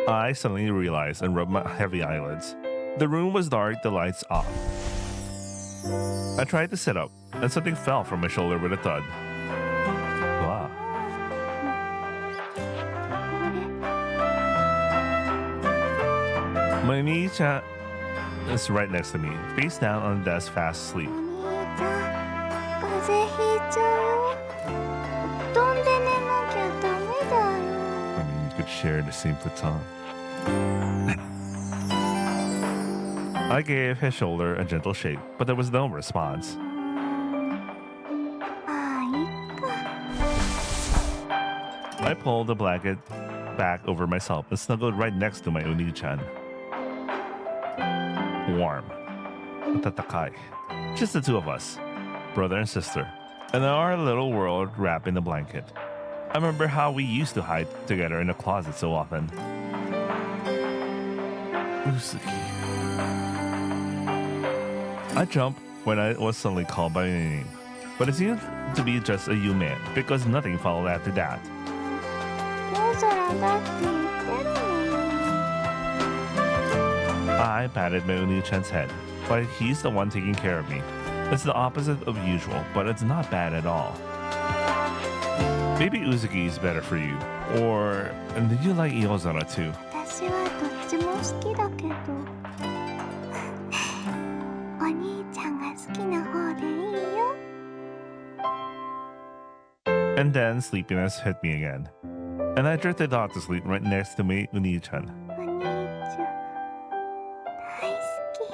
[SPEAKER 3] I suddenly realized and rubbed my heavy eyelids. The room was dark, the lights off. I tried to sit up, and something fell from my shoulder with a thud. Wow. My Mii-chan is right next to me, face down on the desk, fast asleep.
[SPEAKER 2] お兄ちゃん、風邪ひいちゃうよ。布団で寝なきゃダメだよ。
[SPEAKER 3] I mean, you could share the same futon. I gave his shoulder a gentle shake, but there was no response.
[SPEAKER 2] ああいっか
[SPEAKER 3] I pulled the blanket back over myself and snuggled right next to my Uni-chan. Warm. Tatakai. Just the two of us, brother and sister, and our little world wrapped in the blanket. I remember how we used to hide together in the closet so often. Usuki. I jumped when I was suddenly called by my name, but it seemed to be just a you-man because nothing followed after that.
[SPEAKER 2] 夜空だって言ってるのに
[SPEAKER 3] I patted my Uni-chan's head, but he's the one taking care of me. It's the opposite of usual, but it's not bad at all. Maybe Uzuki is better for you, or do you like Iozora too?
[SPEAKER 2] 私はどっちも好きだけどお兄ちゃんが好きな方でいいよ
[SPEAKER 3] And then sleepiness hit me again, and I drifted off to sleep right next to my Uni-chan.
[SPEAKER 2] お兄ちゃん大好き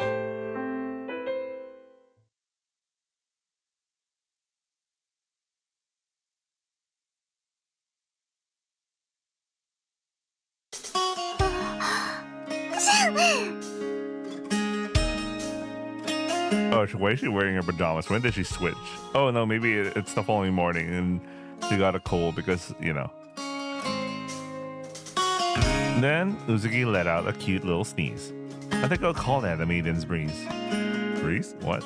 [SPEAKER 3] Oh, why is she wearing her pajamas? When did she switch? Oh no, maybe it's the following morning and she got a cold because, you know. Then Uzuki let out a cute little sneeze. I think I'll call that a maiden's breeze. Breeze? What?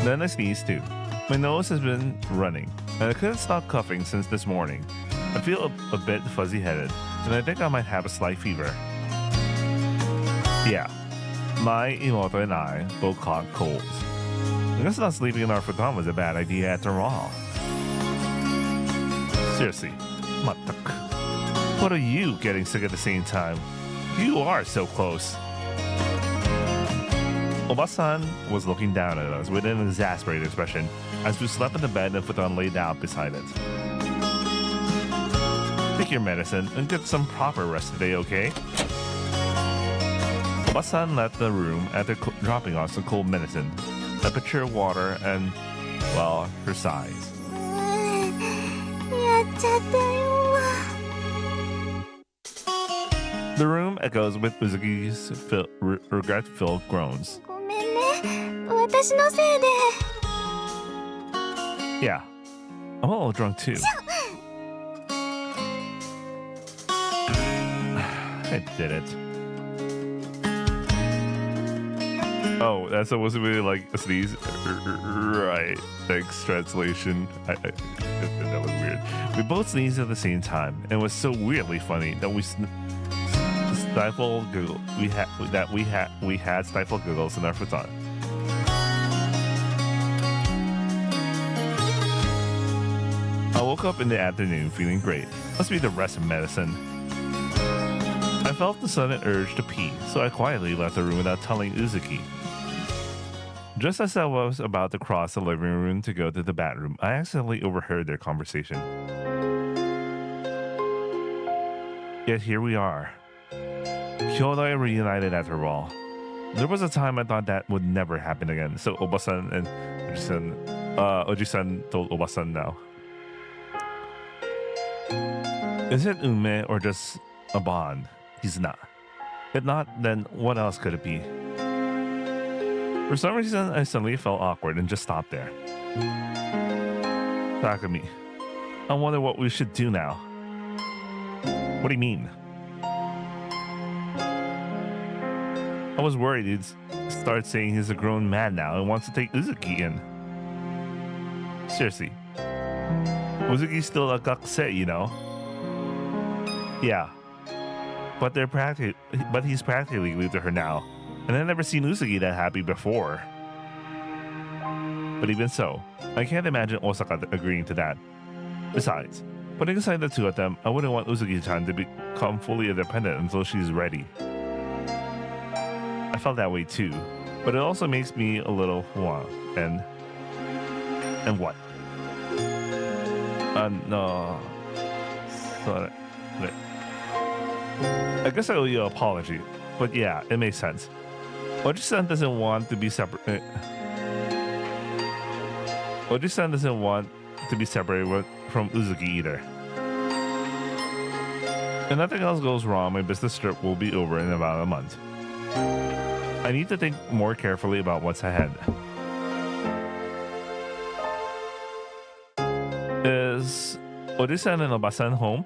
[SPEAKER 3] Then I sneezed too. My nose has been running, and I couldn't stop coughing since this morning. I feel a bit fuzzy-headed, and I think I might have a slight fever. Yeah, my Imoto and I both caught colds. I guess not sleeping in our futon was a bad idea after all. Seriously, mattaku. What are you getting sick at the same time? You are so close. Oba-san was looking down at us with an exasperated expression as we slept in the bed and futon laid out beside it. Take your medicine and get some proper rest today, okay? Oba-san left the room after dropping off some cold medicine, a pitcher of water, and, well, her sighs.
[SPEAKER 2] やっちゃったよ
[SPEAKER 3] The room echoes with Uzuki's regret-filled groans.
[SPEAKER 2] ごめんね私のせいで
[SPEAKER 3] Yeah, I'm a little drunk too. I did it. Oh, that's supposed to be like a sneeze? Right. Thanks, translation. That was weird. We both sneezed at the same time, and it was so weirdly funny that we stifled giggle. We had stifled giggles in our futon. I woke up in the afternoon feeling great. Must be the rest of medicine. I felt the sudden urge to pee, so I quietly left the room without telling Uzuki. Just as I was about to cross the living room to go to the bathroom, I accidentally overheard their conversation. Yet here we are. Kyodai reunited after all. There was a time I thought that would never happen again, so Oba-san and Oji-san told Oba-san now. Is it Ume or just a bond? He's not. If not, then what else could it be? For some reason, I suddenly felt awkward and just stopped there. Takumi, I wonder what we should do now. What do you mean? I was worried he'd start saying he's a grown man now and wants to take Uzuki in. Seriously. Uzuki's still a kakse, you know? Yeah. But he's practically glued to her now. And I've never seen Uzuki that happy before. But even so, I can't imagine Osaka agreeing to that. Besides, putting aside the two of them, I wouldn't want Uzuki-chan to become fully independent until she's ready. I felt that way too, but it also makes me a little and what? No. Sorry. I guess I owe you an apology, but yeah, it makes sense. Oji-san doesn't want to be separate. Oji-san doesn't want to be separated from Uzuki either. If nothing else goes wrong, my business trip will be over in about a month. I need to think more carefully about what's ahead. Is Oji-san and Oba-san home?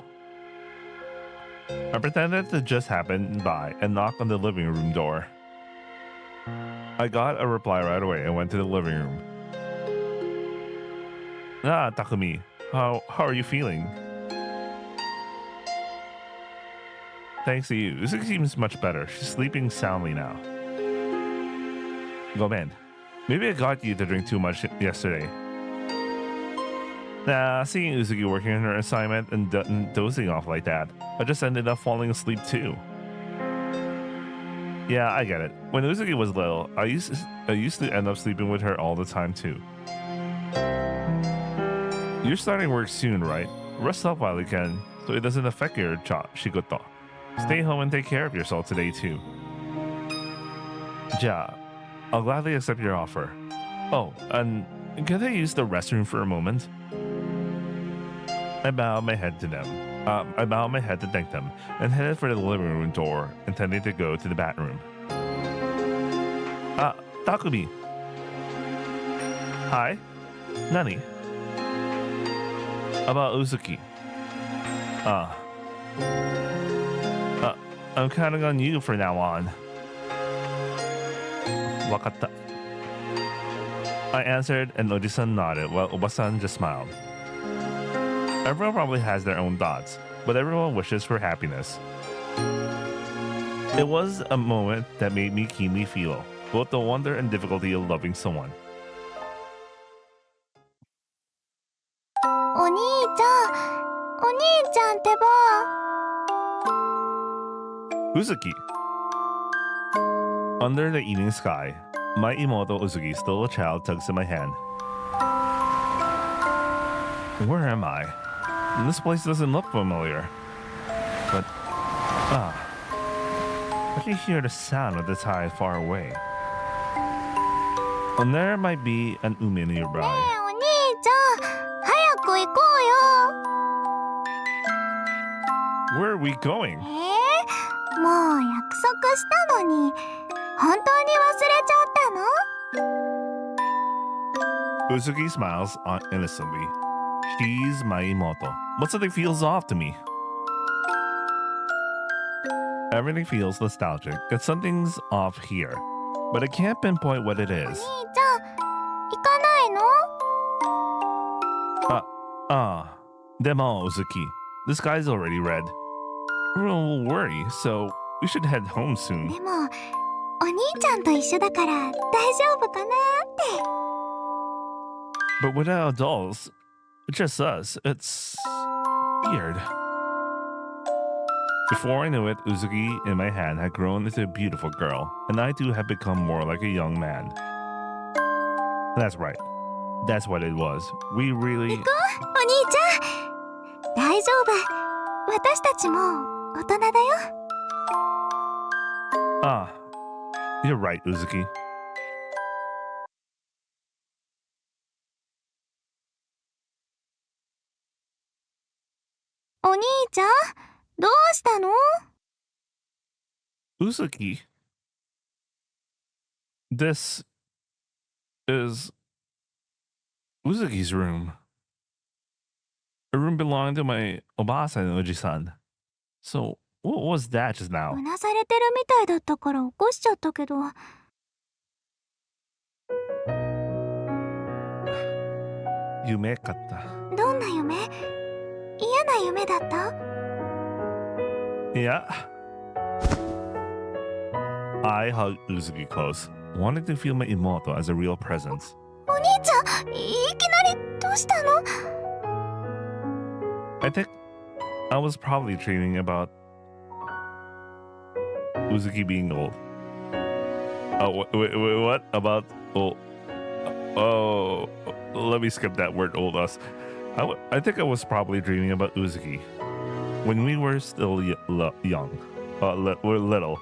[SPEAKER 3] I pretended to just happen by and knocked on the living room door. I got a reply right away and went to the living room. Ah, Takumi, how are you feeling? Thanks to you, Uzuki seems much better. She's sleeping soundly now. Gomen, maybe I got you to drink too much yesterday. Nah, seeing Uzuki working on her assignment and dozing off like that, I just ended up falling asleep too. Yeah, I get it. When Uzuki was little, I used to end up sleeping with her all the time too. You're starting work soon, right? Rest up while you can, so it doesn't affect your shigoto. Stay home and take care of yourself today too. Ja, I'll gladly accept your offer. Oh, and can I use the restroom for a moment? I bowed my head to them. I bowed my head to thank them and headed for the living room door, intending to go to the bathroom. Takumi. Hi. Nani? About Uzuki. I'm counting on you from now on. Wakatta. I answered and Oji-san nodded while Oba-san just smiled. Everyone probably has their own thoughts, but everyone wishes for happiness. It was a moment that made me keenly feel both the wonder and difficulty of loving someone.
[SPEAKER 2] お兄ちゃんってば。
[SPEAKER 3] Uzuki. Under the evening sky, my imoto Uzuki, still a child, tugs at my hand. Where am I? This place doesn't look familiar. But, I can hear the sound of the tide far away. And there might be an umi nearby.
[SPEAKER 2] ねえお兄ちゃん、早く行こうよ。
[SPEAKER 3] Where are we going?
[SPEAKER 2] もう約束したのに、本当に忘れちゃったの？
[SPEAKER 3] Uzuki smiles innocently. She's my imoto, but something feels off to me. Everything feels nostalgic, and something's off here, but I can't pinpoint what it
[SPEAKER 2] お
[SPEAKER 3] is.
[SPEAKER 2] 兄ちゃん、行かないの？
[SPEAKER 3] Demo, Uzuki. The sky's already red. Everyone will worry, so we should head home soon.
[SPEAKER 2] でも、お兄ちゃんと一緒だから大丈夫かなって。
[SPEAKER 3] But without adults, just us, it's weird. Before I knew it, Uzuki in my hand had grown into a beautiful girl, and I too had become more like a young man. That's right. That's what it was. We really...
[SPEAKER 2] 行こう、お兄ちゃん。大丈夫。私たちも大人だよ。
[SPEAKER 3] You're right, Uzuki.
[SPEAKER 2] お兄ちゃん、どうしたの？
[SPEAKER 3] Uzuki? This is Uzuki's room. A room belonging to my Obasa and Oji-san. So, what was that just now?
[SPEAKER 2] うなされてるみたいだったから起こしちゃったけど。
[SPEAKER 3] 夢かった。
[SPEAKER 2] どんな夢？嫌な夢だった？
[SPEAKER 3] Yeah. I hugged Uzuki close, wanting to feel my imoto as a real presence.
[SPEAKER 2] お兄ちゃん、いきなりどうしたの？
[SPEAKER 3] I think I was probably dreaming about Uzuki being old. Wait, what? About old? Oh, let me skip that word, old us. I think I was probably dreaming about Uzuki. when we were still young, we're little,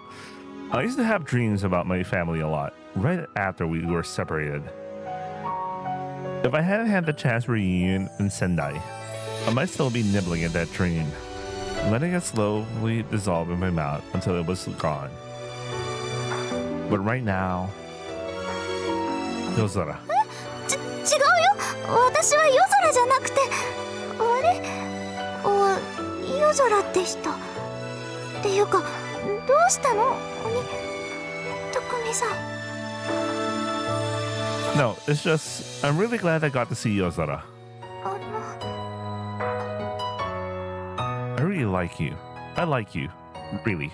[SPEAKER 3] I used to have dreams about my family a lot, right after we were separated. If I hadn't had the chance reunion in Sendai, I might still be nibbling at that dream, letting it slowly dissolve in my mouth until it was gone. But right now, Yozora.
[SPEAKER 2] 違うよ。私は夜空じゃなくて、夜空でした。っていうか、どうしたの？たくみさん。
[SPEAKER 3] No, it's just, I'm really glad I got to see Yozora. I really like you. I like you. Really.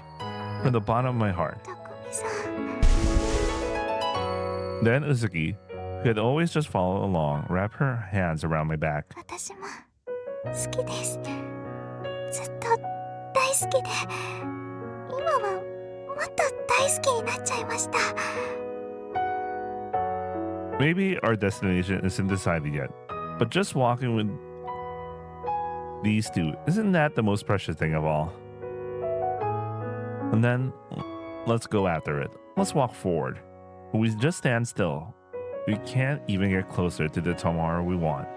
[SPEAKER 3] From the bottom of my heart.
[SPEAKER 2] たくみさん。
[SPEAKER 3] Then Uzuki, who had always just followed along, wrapped her hands around my back.
[SPEAKER 2] 私も好きです。ずっと大好きで、今はもっと大好きになっちゃいました。
[SPEAKER 3] Maybe our destination isn't decided yet, but just walking with these two, isn't that the most precious thing of all? And then, let's go after it. Let's walk forward. If we just stand still, we can't even get closer to the tomorrow we want.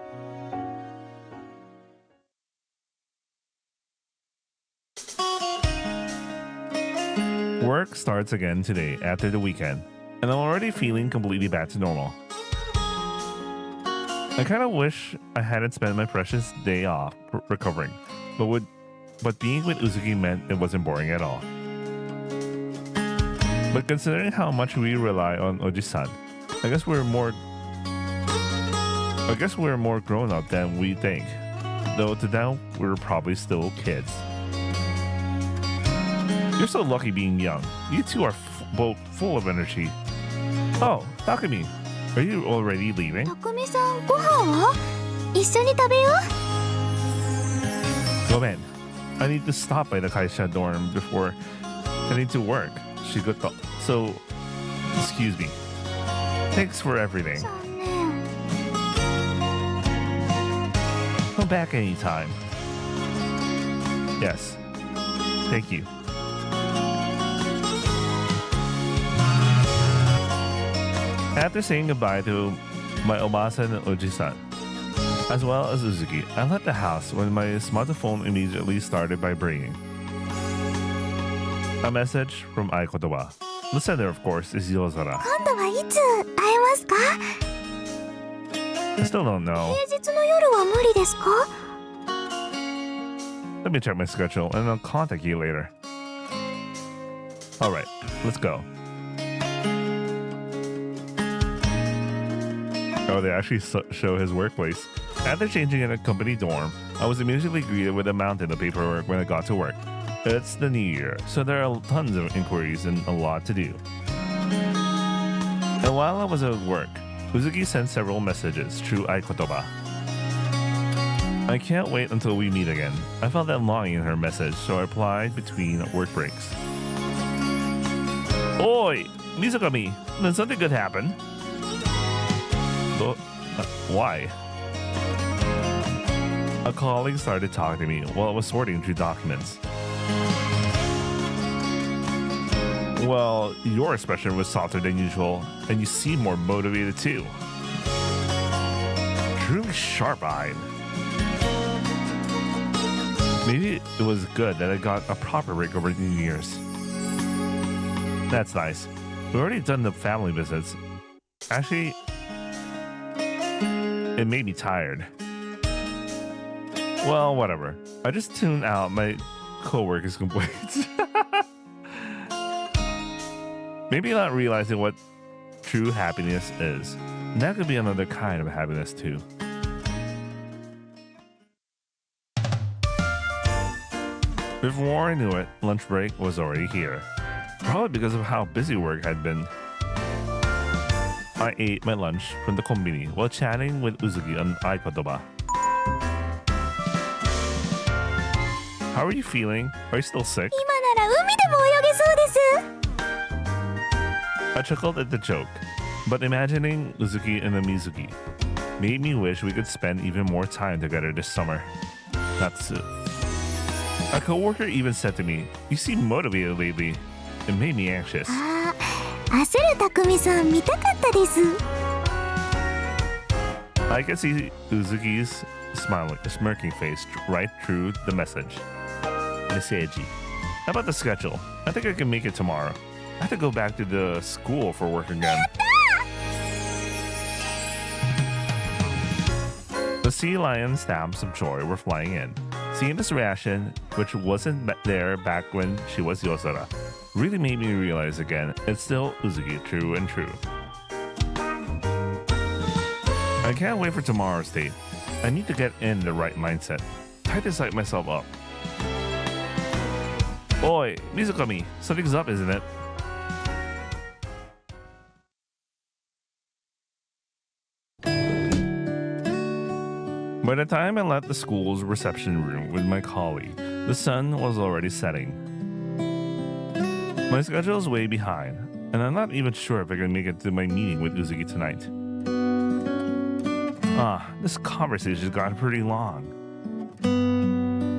[SPEAKER 3] Work starts again today after the weekend, and I'm already feeling completely back to normal. I kind of wish I hadn't spent my precious day off recovering, but being with Uzuki meant it wasn't boring at all. But considering how much we rely on Oji-san, I guess we're more grown up than we think. Though to them, we're probably still kids. You're so lucky being young. You two are both full of energy. Oh, Takumi, are you already leaving?
[SPEAKER 2] たくみさん、ご飯は一緒に食べよう。
[SPEAKER 3] Go man. I need to stop by the Kaisha dorm before heading to work. So, excuse me. Thanks for everything.
[SPEAKER 2] 残念。
[SPEAKER 3] Come back anytime. Yes. Thank you. After saying goodbye to my Obasan and Oji-san, as well as Uzuki, I left the house when my smartphone immediately started vibrating. A message from Aikotoba. The sender, of course, is Yozora.
[SPEAKER 2] 今度はいつ会えますか？
[SPEAKER 3] I still don't know.
[SPEAKER 2] 平日の夜は無理ですか？
[SPEAKER 3] Let me check my schedule and I'll contact you later. Alright, let's go. Oh, they actually show his workplace. After changing in a company dorm, I was immediately greeted with a mountain of paperwork when I got to work. It's the new year, so there are tons of inquiries and a lot to do. And while I was at work, Uzuki sent several messages through Aikotoba. I can't wait until we meet again. I felt that longing in her message, so I replied between work breaks. Oi! Mizukami! Did something good happen? Why? A colleague started talking to me while I was sorting through documents. Well, your expression was softer than usual, and you seem more motivated too. Truly sharp-eyed. Maybe it was good that I got a proper break over New Year's. That's nice. We've already done the family visits. Actually, it made me tired. Well, whatever. I just tuned out my co-workers' complaints. Maybe not realizing what true happiness is. And that could be another kind of happiness too. Before I knew it, lunch break was already here. Probably because of how busy work had been. I ate my lunch from the konbini while chatting with Uzuki on Aikotoba. How are you feeling? Are you still sick?
[SPEAKER 2] 今なら海でも泳げそうです。
[SPEAKER 3] I chuckled at the joke, but imagining Uzuki and Mizuki made me wish we could spend even more time together this summer. Natsu. A coworker even said to me, "You seem motivated lately." It made me anxious.
[SPEAKER 2] ああ、焦る匠さん見たかったです。
[SPEAKER 3] I could see Uzuki's smirking face right through the message. Message. How about the schedule? I think I can make it tomorrow. I have to go back to the school for work again. The sea lion stamps of joy were flying in. Seeing this reaction, which wasn't there back when she was Yosara, really made me realize again it's still Uzuki, true and true. I can't wait for tomorrow's date. I need to get in the right mindset. Try to psych myself up. Oi, Mizukami, something's up, isn't it? By the time I left the school's reception room with my colleague, the sun was already setting. My schedule is way behind, and I'm not even sure if I can make it to my meeting with Uzuki tonight. This conversation's gotten pretty long.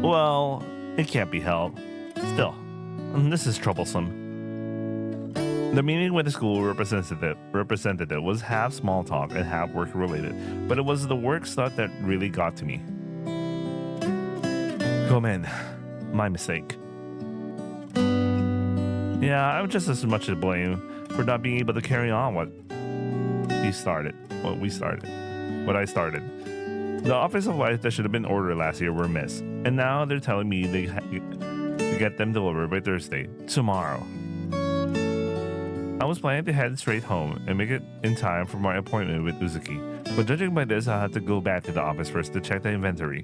[SPEAKER 3] Well, it can't be helped. Still, this is troublesome. The meeting with the school representative was half small talk and half work related, but it was the work stuff that really got to me. Gomen, my mistake. Yeah, I'm just as much to blame for not being able to carry on what I started. The Office of Life that should have been ordered last year were missed, and now they're telling me they to get them delivered by Thursday, tomorrow. I was planning to head straight home and make it in time for my appointment with Uzuki, but judging by this, I had to go back to the office first to check the inventory.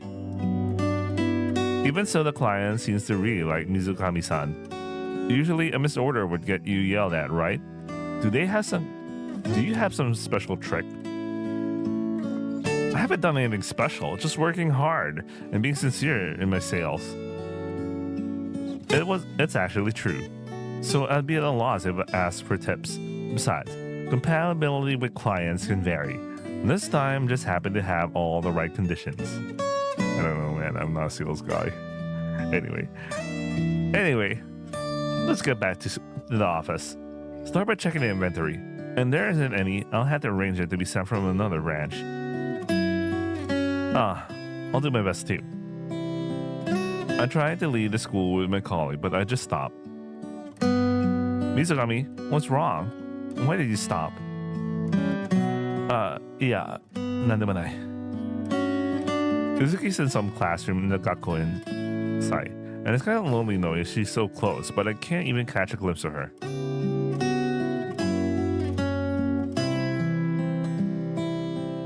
[SPEAKER 3] Even so, the client seems to really like Mizukami-san. Usually, a misorder would get you yelled at, right? Do you have some special trick? I haven't done anything special, just working hard and being sincere in my sales. It's actually true. So I'd be at a loss if I asked for tips. Besides, compatibility with clients can vary. This time just happened to have all the right conditions. I don't know, man. I'm not a sales guy. Anyway, let's get back to the office. Start by checking the inventory. And there isn't any, I'll have to arrange it to be sent from another branch. I'll do my best too. I tried to leave the school with my colleague, but I just stopped. Mizukami, what's wrong? Why did you stop? Yeah, nandemonai. Uzuki's in some classroom in the Gakuin site, and it's kind of lonely knowing she's so close, but I can't even catch a glimpse of her.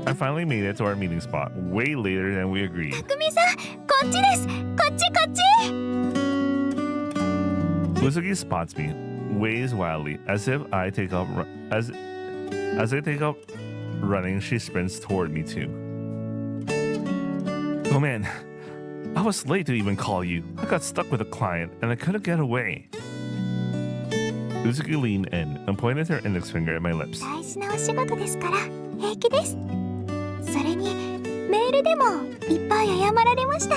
[SPEAKER 3] I finally made it to our meeting spot, way later than we agreed.
[SPEAKER 2] 匠さん、こっちです。こっちこっち。
[SPEAKER 3] Uzuki spots me, waves wildly, as if I take up running. She sprints toward me too. Oh man, I was late to even call you. I got stuck with a client and I couldn't get away. Uzuki leaned in and pointed her index finger at my lips.
[SPEAKER 2] 大事なお仕事ですから平気です。それにメールでもいっぱい謝られました。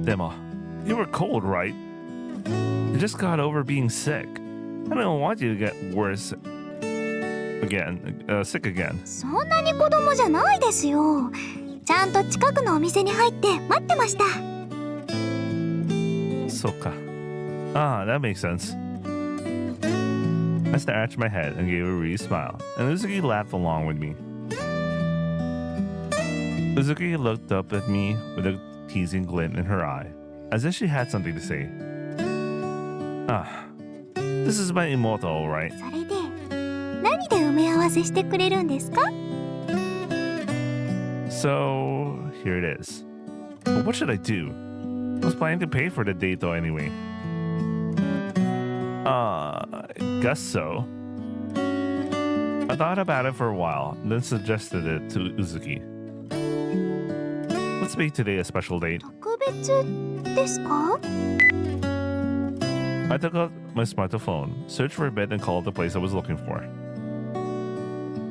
[SPEAKER 3] Demo, you were cold, right? You just got over being sick. I don't want you to get sick again.
[SPEAKER 2] そんなに子供じゃないですよ。ちゃんと近くのお店に入って待ってました。
[SPEAKER 3] Soka. That makes sense. I scratched my head and gave a wry smile, and Uzuki laughed along with me. Uzuki looked up at me with a teasing glint in her eye, as if she had something to say. This is my imoto, all right?
[SPEAKER 2] それで何で埋め合わせしてくれるんですか？
[SPEAKER 3] So, here it is. But what should I do? I was planning to pay for the date though anyway. I guess so. I thought about it for a while, then suggested it to Uzuki. Let's make today a special date.
[SPEAKER 2] 特別ですか？
[SPEAKER 3] I took out my smartphone, searched for a bit, and called the place I was looking for.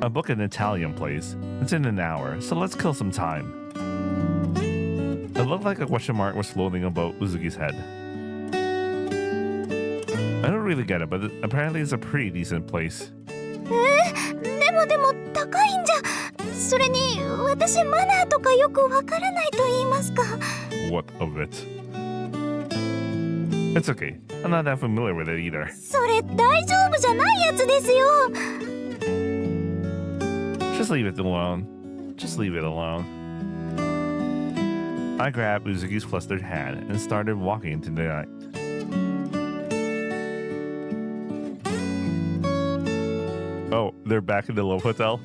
[SPEAKER 3] I booked an Italian place. It's in an hour, so let's kill some time. It looked like a question mark was floating above Uzuki's head. I don't really get it, but apparently it's a pretty decent place.
[SPEAKER 2] でも高いんじゃ。それに私マナーとかよくわからないと言いますか。
[SPEAKER 3] What of it? It's okay. I'm not that familiar with it either.
[SPEAKER 2] それ大丈夫じゃないやつですよ。
[SPEAKER 3] Just leave it alone. Just leave it alone. I grabbed Uzuki's flustered hand and started walking into the night. Oh, they're back in the Love Hotel?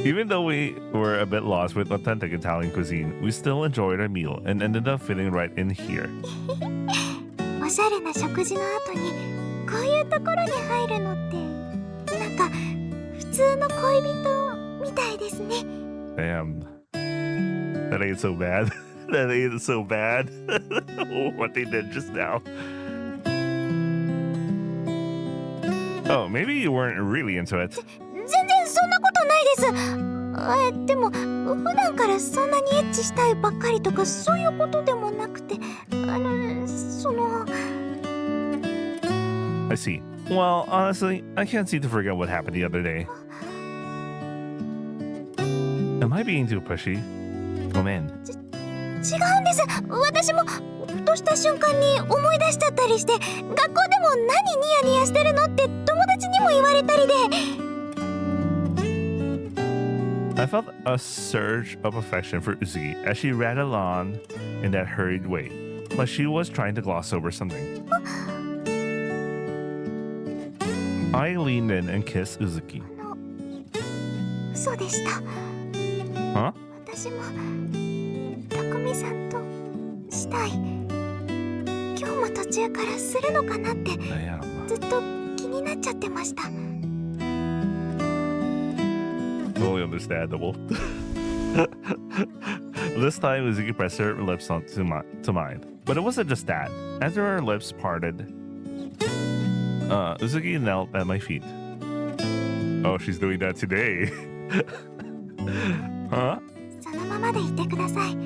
[SPEAKER 3] Even though we were a bit lost with authentic Italian cuisine, we still enjoyed our meal and ended up fitting right in here.
[SPEAKER 2] おしゃれな食事の後にこういうところに入るのってなんか普通の恋人みたいですね。
[SPEAKER 3] Damn. That ain't so bad. That ain't so bad. What they did just now. Oh, maybe you weren't really into it.
[SPEAKER 2] 全然そんなことないです。でも普段からそんなにエッチしたいばっかりとかそういうことでもなくてその
[SPEAKER 3] I see. Well, honestly, I can't seem to forget what happened the other day. Am I being too pushy? Come in.
[SPEAKER 2] 違うんです。私もふとした瞬間に思い出しちゃったりして学校でも何ニヤニヤしてるのって友達にも言われたりで
[SPEAKER 3] I felt a surge of affection for Uzuki as she rattled on in that hurried way, like she was trying to gloss over something. I leaned in and kissed Uzuki.
[SPEAKER 2] 嘘でした。
[SPEAKER 3] Huh?
[SPEAKER 2] 私も匠さんとしたい。今日も途中からするのかなってずっと気になっちゃってました。
[SPEAKER 3] Totally understandable. This time, Uzuki pressed her lips onto mine. But it wasn't just that. After our lips parted, Uzuki knelt at my feet. Oh, she's doing that today. Huh?
[SPEAKER 2] そのままでいてください。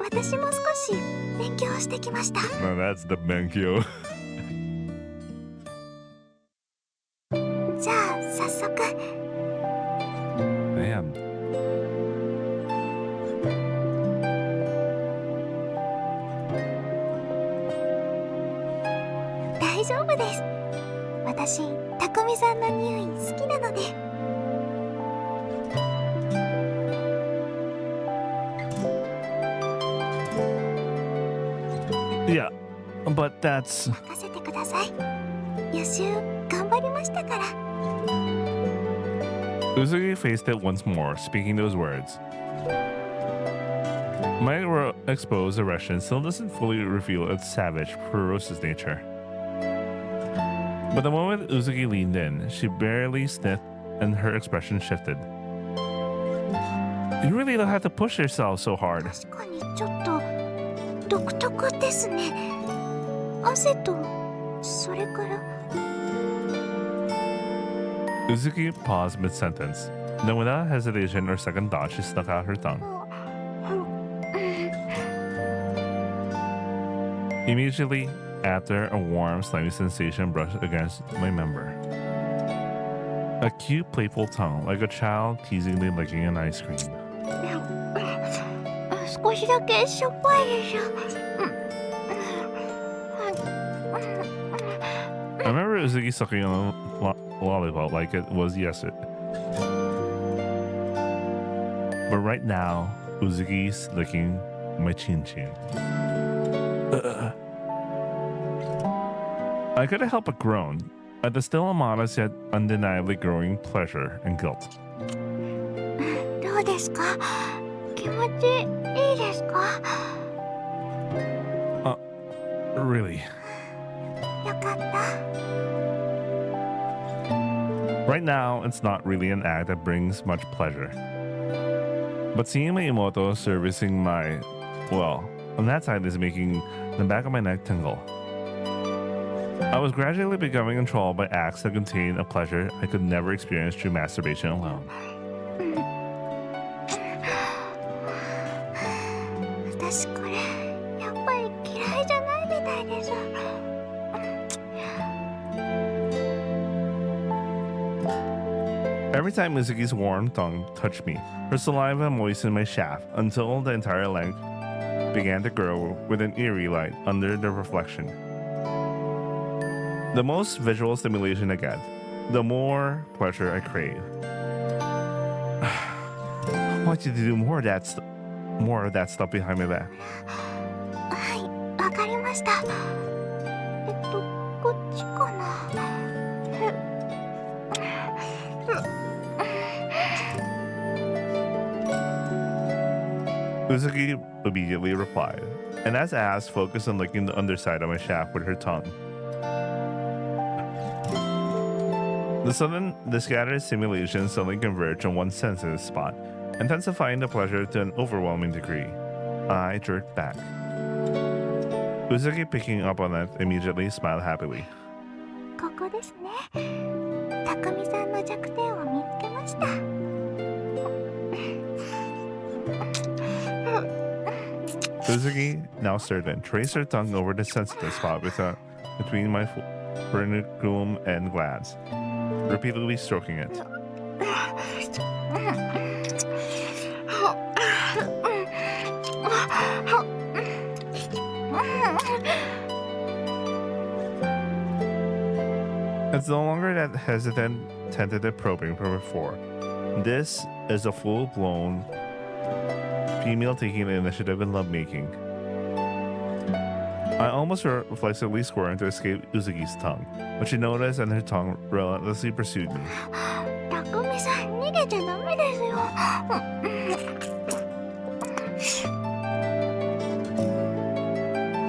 [SPEAKER 2] 私も少し勉強してきました。
[SPEAKER 3] No, that's the Benkyo.
[SPEAKER 2] じゃあ早速。
[SPEAKER 3] Damn.
[SPEAKER 2] 大丈夫です。私、匠さんの匂い好きなので。
[SPEAKER 3] Yeah, but that's...
[SPEAKER 2] 任せてください。予習頑張りましたから。
[SPEAKER 3] Uzuki faced it once more, speaking those words. My exposed erection still doesn't fully reveal its savage, ferocious nature. But the moment Uzuki leaned in, she barely sniffed and her expression shifted. You really don't have to push yourself so hard.
[SPEAKER 2] 確かにちょっと独特ですね。汗とそれから。
[SPEAKER 3] Uzuki paused mid-sentence. Then without hesitation or second thought, she stuck out her tongue. Immediately after, a warm, slimy sensation brushed against my member. A cute, playful tongue, like a child teasingly licking an ice cream.
[SPEAKER 2] 少しだけしょっぱいでしょ。
[SPEAKER 3] I remember Uzuki sucking on a lollipop like it was yesterday. But right now, Uzuki's licking my chin-chin. I couldn't help but groan at the still modest yet undeniably growing pleasure and guilt.
[SPEAKER 2] どうですか？気持ちいいですか？
[SPEAKER 3] Really?
[SPEAKER 2] よかった。
[SPEAKER 3] Right now, it's not really an act that brings much pleasure. But seeing my Imoto servicing my, well, on that side is making the back of my neck tingle. I was gradually becoming enthralled by acts that contain a pleasure I could never experience through masturbation alone.
[SPEAKER 2] 私これやっぱり嫌いじゃないみたいです。
[SPEAKER 3] Every time Mizuki's warm tongue touched me, her saliva moistened my shaft until the entire length began to grow with an eerie light under the reflection. The most visual stimulation I get, the more pleasure I crave. I want you to do more of that stuff behind my back.
[SPEAKER 2] はい、わかりました。こっちかな。
[SPEAKER 3] Uzuki immediately replied, and as asked, focused on licking the underside of my shaft with her tongue. The scattered stimulation suddenly converged on one sensitive spot, intensifying the pleasure to an overwhelming degree. I jerked back. Uzuki, picking up on it, immediately smiled happily.
[SPEAKER 2] ここですね。匠さんの弱点を見つけました。
[SPEAKER 3] Uzuki, now certain, traced her tongue over the sensitive spot between my frenulum and glands, repeatedly stroking it. It's no longer that hesitant, tentative probing from before. This is a full-blown female taking the initiative in lovemaking. I almost reflexively squirmed to escape Uzuki's tongue, but she noticed and her tongue relentlessly pursued me.
[SPEAKER 2] 匠さん、逃げちゃダメですよ。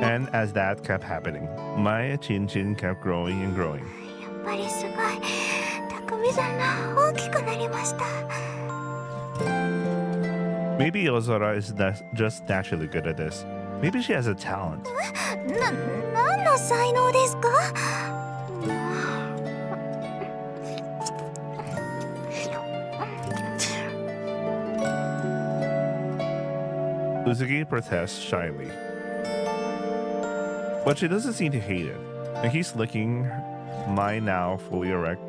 [SPEAKER 3] And as that kept happening, my chin kept growing and growing.
[SPEAKER 2] やっぱりすごい。匠さんが大きくなりました。
[SPEAKER 3] Maybe Yozora is just naturally good at this. Maybe she has a talent.
[SPEAKER 2] 何の才能ですか？
[SPEAKER 3] Uzuki protests shyly. But she doesn't seem to hate it, and keeps licking my now fully erect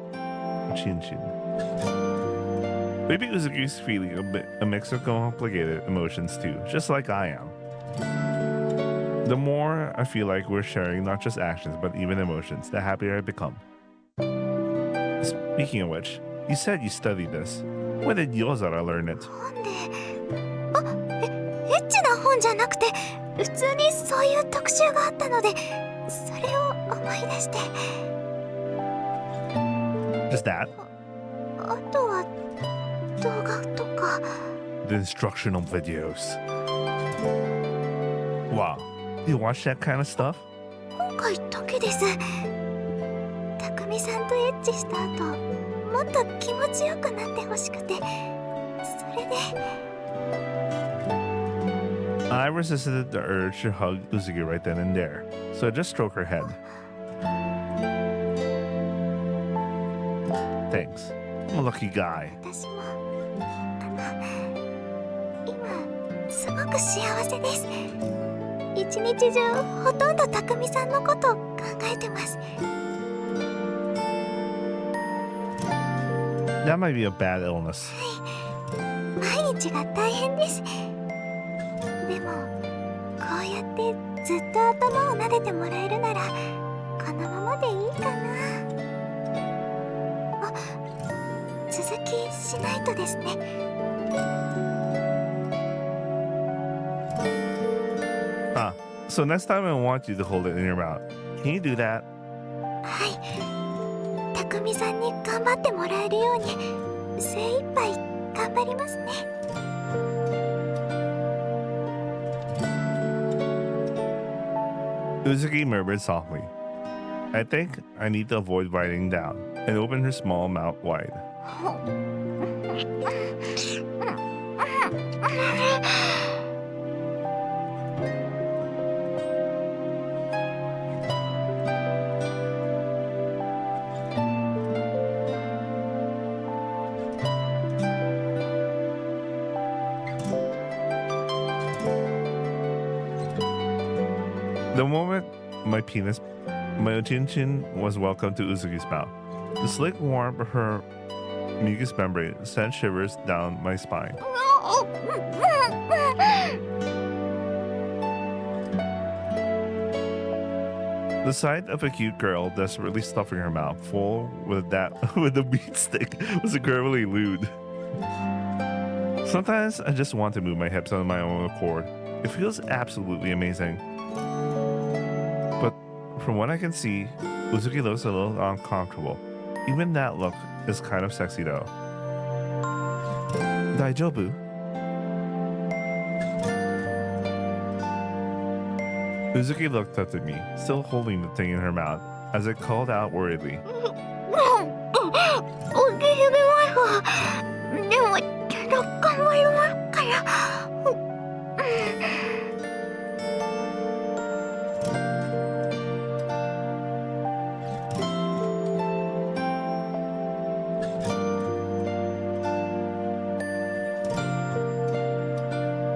[SPEAKER 3] chin. Maybe Uzuki's feeling a mix of complicated emotions too, just like I am. The more I feel like we're sharing not just actions but even emotions, the happier I become. Speaking of which, you said you studied this. When did Yozora learn it?
[SPEAKER 2] エッチな本じゃなくて、普通にそういう特集があったので、それを思い出して。
[SPEAKER 3] Just that?
[SPEAKER 2] あとは動画とか。
[SPEAKER 3] The instructional videos. Wow, you watch that kind of stuff?
[SPEAKER 2] 今回だけです。匠さんとエッチした後、もっと気持ちよくなってほしくて、それで。
[SPEAKER 3] I resisted the urge to hug Uzuki right then and there, so I just stroked her head. Thanks. I'm a lucky guy.
[SPEAKER 2] 私も今すごく幸せです。一日中ほとんど匠さんのことを考えてます。
[SPEAKER 3] That might be a bad illness.
[SPEAKER 2] 毎日が大変です。でもこうやってずっと頭を撫でてもらえるならこのままでいいかな。あ、続きしないとですね。
[SPEAKER 3] So next time I want you to hold it in your mouth. Can you do that?
[SPEAKER 2] はい。匠さんに頑張ってもらえるように精一杯頑張りますね。
[SPEAKER 3] Uzuki murmured softly. I think I need to avoid biting down, and opened her small mouth wide. The moment my chin was welcomed to Uzuki's mouth, the slick warmth of her mucous membrane sent shivers down my spine. The sight of a cute girl desperately stuffing her mouth full with the meat stick was incredibly lewd. Sometimes I just want to move my hips on my own accord. It feels absolutely amazing. But from what I can see, Uzuki looks a little uncomfortable. Even that look is kind of sexy though. Daijobu? Uzuki looked up at me, still holding the thing in her mouth, as it called out worriedly.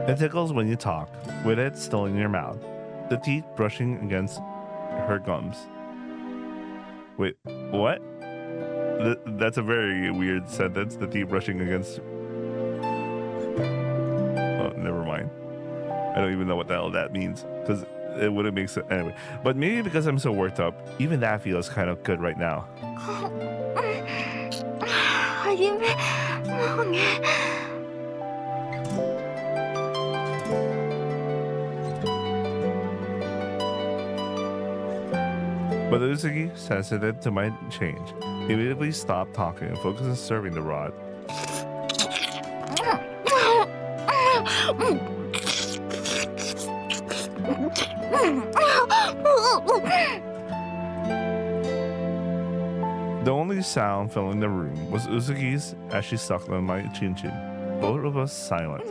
[SPEAKER 3] It tickles when you talk, with it still in your mouth, the teeth brushing against her gums. Wait, what? That's a very weird sentence, the teeth brushing against... Oh, never mind. I don't even know what the hell that means, because it wouldn't make sense anyway. But maybe because I'm so worked up, even that feels kind of good right now. But Uzuki, sensitive to my change, immediately stopped talking and focused on serving the rod. The only sound filling the room was Uzuki's as she sucked on my chin-chin. Both of us silent.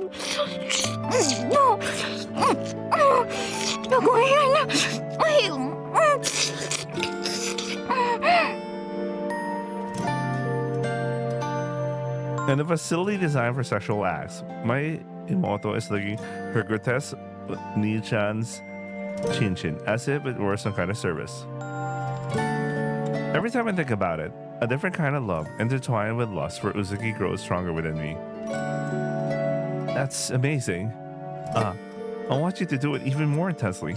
[SPEAKER 3] In a facility designed for sexual acts, my Imoto is licking her grotesque Ni-chan's chin-chin as if it were some kind of service. Every time I think about it, a different kind of love intertwined with lust for Uzuki grows stronger within me. That's amazing. I want you to do it even more intensely.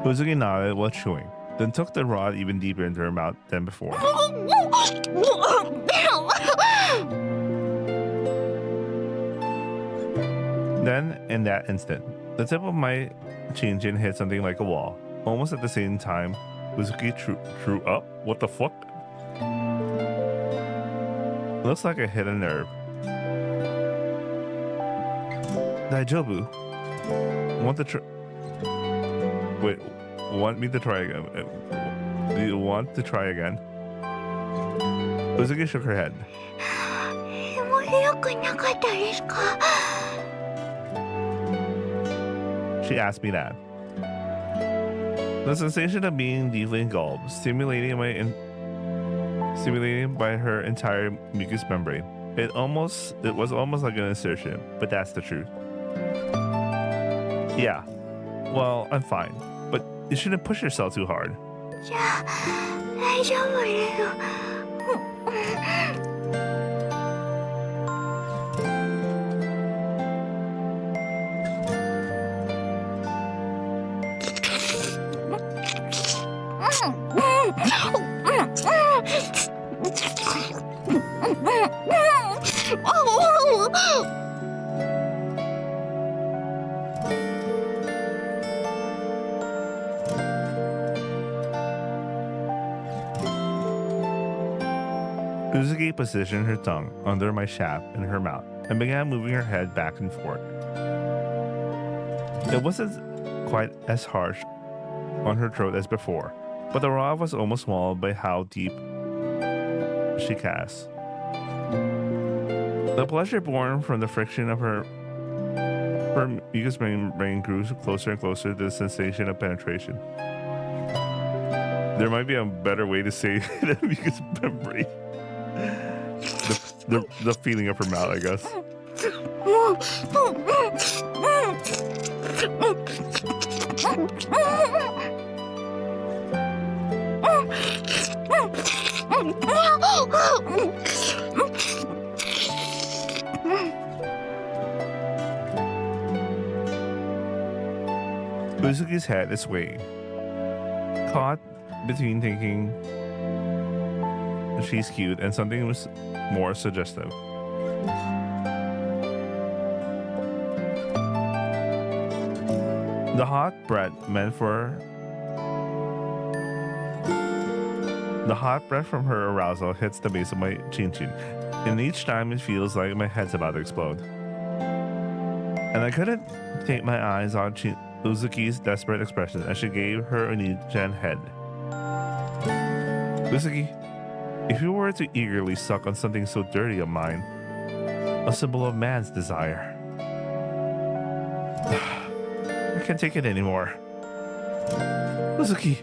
[SPEAKER 3] Uzuki nodded while chewing, then took the rod even deeper into her mouth than before. Then, in that instant, the tip of my chin-chin hit something like a wall. Almost at the same time, Uzuki threw up. What the fuck? Looks like I hit a nerve. Daijobu? Want me to try again? Do you want to try again? Uzuki shook her head. She asked me that. The sensation of being deeply engulfed, stimulating by her entire mucous membrane. It was almost like an insertion, but that's the truth. Yeah. Well, I'm fine, but you shouldn't push yourself too hard. Uzuki positioned her tongue under my shaft in her mouth and began moving her head back and forth. It wasn't quite as harsh on her throat as before, but the rod was almost swallowed by how deep she cast. The pleasure born from the friction of her mucous membrane grew closer and closer to the sensation of penetration. There might be a better way to say that because memory. The feeling of her mouth, I guess. Uzuki's head is swaying, caught between thinking she's cute and something was more suggestive. The hot breath from her arousal hits the base of my chin, and each time it feels like my head's about to explode. And I couldn't take my eyes on Uzuki's desperate expression as she gave her Oni-chan head. Uzuki, if you were to eagerly suck on something so dirty of mine, a symbol of man's desire, I can't take it anymore. Uzuki.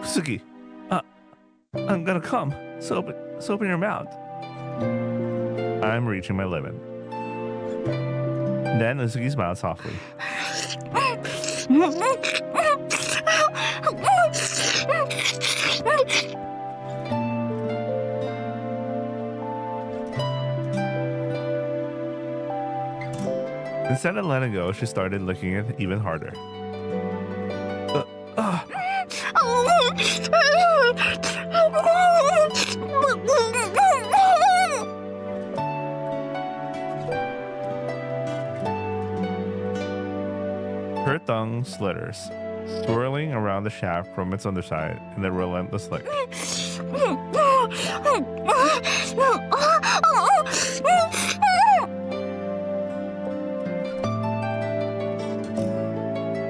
[SPEAKER 3] Uzuki, I'm gonna come. So open your mouth. I'm reaching my limit. Then Uzuki smiled softly. Instead of letting go, she started licking it even harder. Her tongue slitters, swirling around the shaft from its underside in a relentless lick.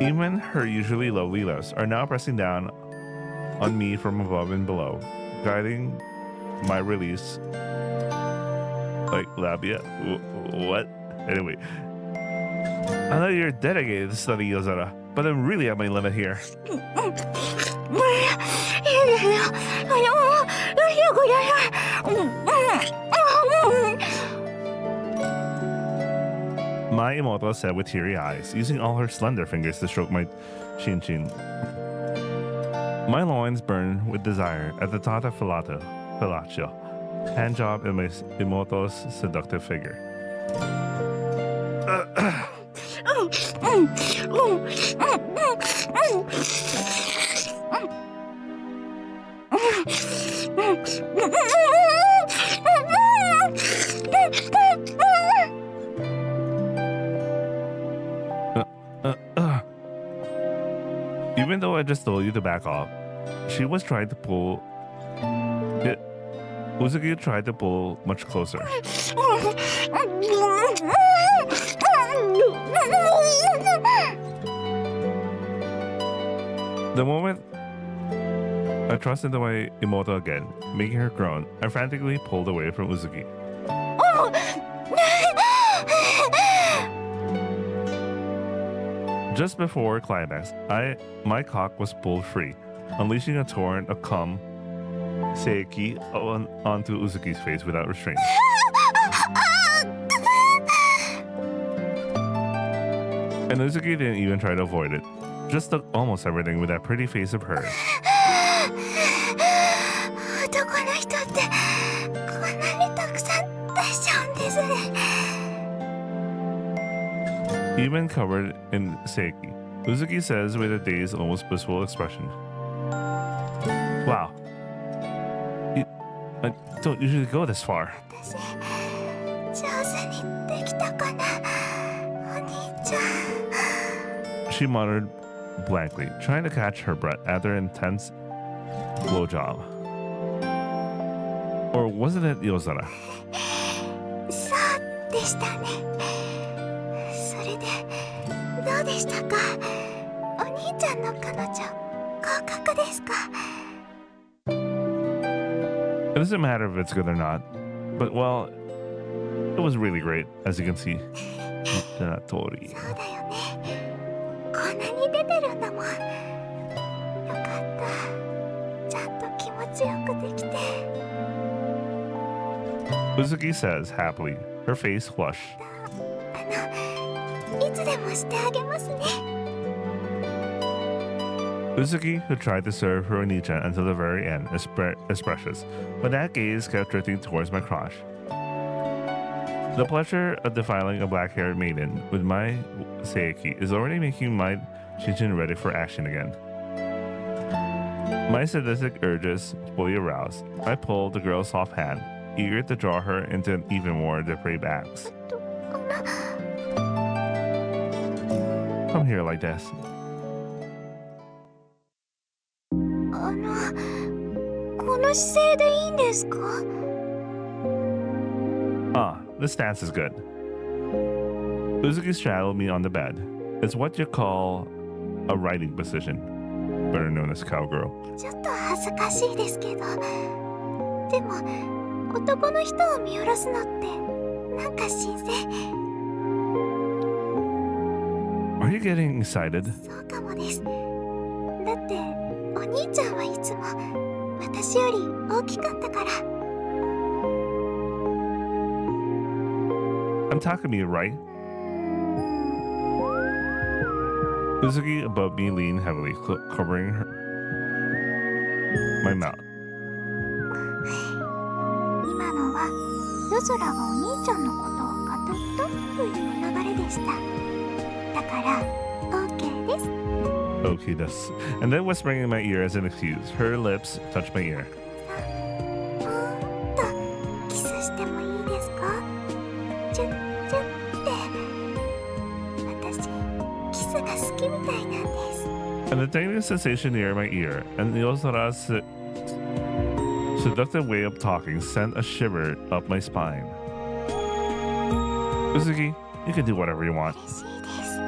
[SPEAKER 3] Even her usually lovely lips are now pressing down on me from above and below, guiding my release like labia. What? Anyway, I know you're dedicated to study Yozora, but I'm really at my limit here. My Imoto said with teary eyes, using all her slender fingers to stroke my chin. My loins burn with desire at the thought of fellatio, handjob in my Imoto's seductive figure. Even though I just told you to back off, she was trying to pull it. Uzuki tried to pull much closer. The moment I thrust into my Imoto again, making her groan, I frantically pulled away from Uzuki. Just before climax, my cock was pulled free, unleashing a torrent of cum seiki onto Uzuki's face without restraint. And Uzuki didn't even try to avoid it, just took almost everything with that pretty face of hers. Even covered in seiki, Uzuki says with a dazed, almost blissful expression. Wow. I don't usually go this far. She muttered blankly, trying to catch her breath after an intense blowjob. Or wasn't it Yozora? It doesn't matter if it's good or not, but well, it was really great, as you can see.
[SPEAKER 2] そうだよね。こんなに出てるんだもん。よかった。ちゃんと気持ちよくできて。
[SPEAKER 3] Uzuki says happily, her face flushed.
[SPEAKER 2] いつでもしてあげますね。
[SPEAKER 3] Uzuki, who tried to serve her Onichan until the very end, is precious, but that gaze kept drifting towards my crotch. The pleasure of defiling a black-haired maiden with my seiki is already making my chinchin ready for action again. My sadistic urges fully aroused, I pulled the girl's soft hand, eager to draw her into an even more depraved acts. Come here like this.
[SPEAKER 2] この姿勢でいいんですか?
[SPEAKER 3] Ah, this stance is good. Uzuki straddled me on the bed. It's what you call a riding position, better known as cowgirl.
[SPEAKER 2] ちょっと恥ずかしいですけど、でも男の人を見下ろすのってなんか新鮮。
[SPEAKER 3] Are you getting excited?
[SPEAKER 2] そうかもです。だってお兄ちゃんはいつも私より大きかったから。
[SPEAKER 3] I'm talking to you, right? Uzuki above me leaned heavily, covering my mouth.
[SPEAKER 2] 今のは夜空がお兄ちゃんのことを語ったという流れでした。だから OK です。
[SPEAKER 3] Okay, this. And then whispering in my ear as an excuse, her lips touched my ear.
[SPEAKER 2] ほんとキスしてもいいですか？チュッチュッって私キスが好きみたいなんです。
[SPEAKER 3] And the tingling sensation near my ear, and Yosora's seductive way of talking sent a shiver up my spine. Uzuki, you can do whatever you want.
[SPEAKER 2] 嬉しいです。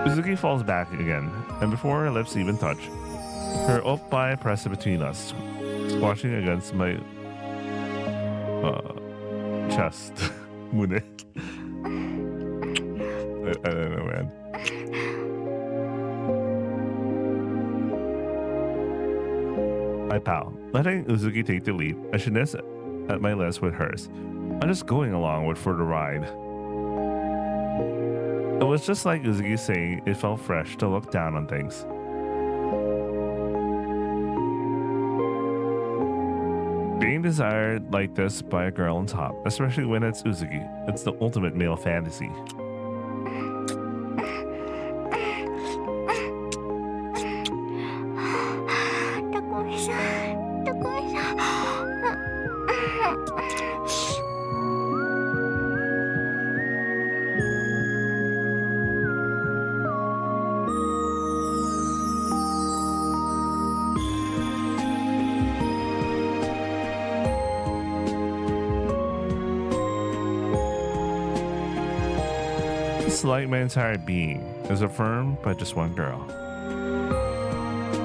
[SPEAKER 3] Uzuki falls back again, and before her lips even touch, her oppai presses between us, squashing against my chest. Mune. I don't know, man. I pow, letting Uzuki take the lead. I should nest at my lips with hers. I'm just going along with for the ride. It was just like Uzuki saying it felt fresh to look down on things. Being desired like this by a girl on top, especially when it's Uzuki, it's the ultimate male fantasy. It's like my entire being is affirmed by just one girl.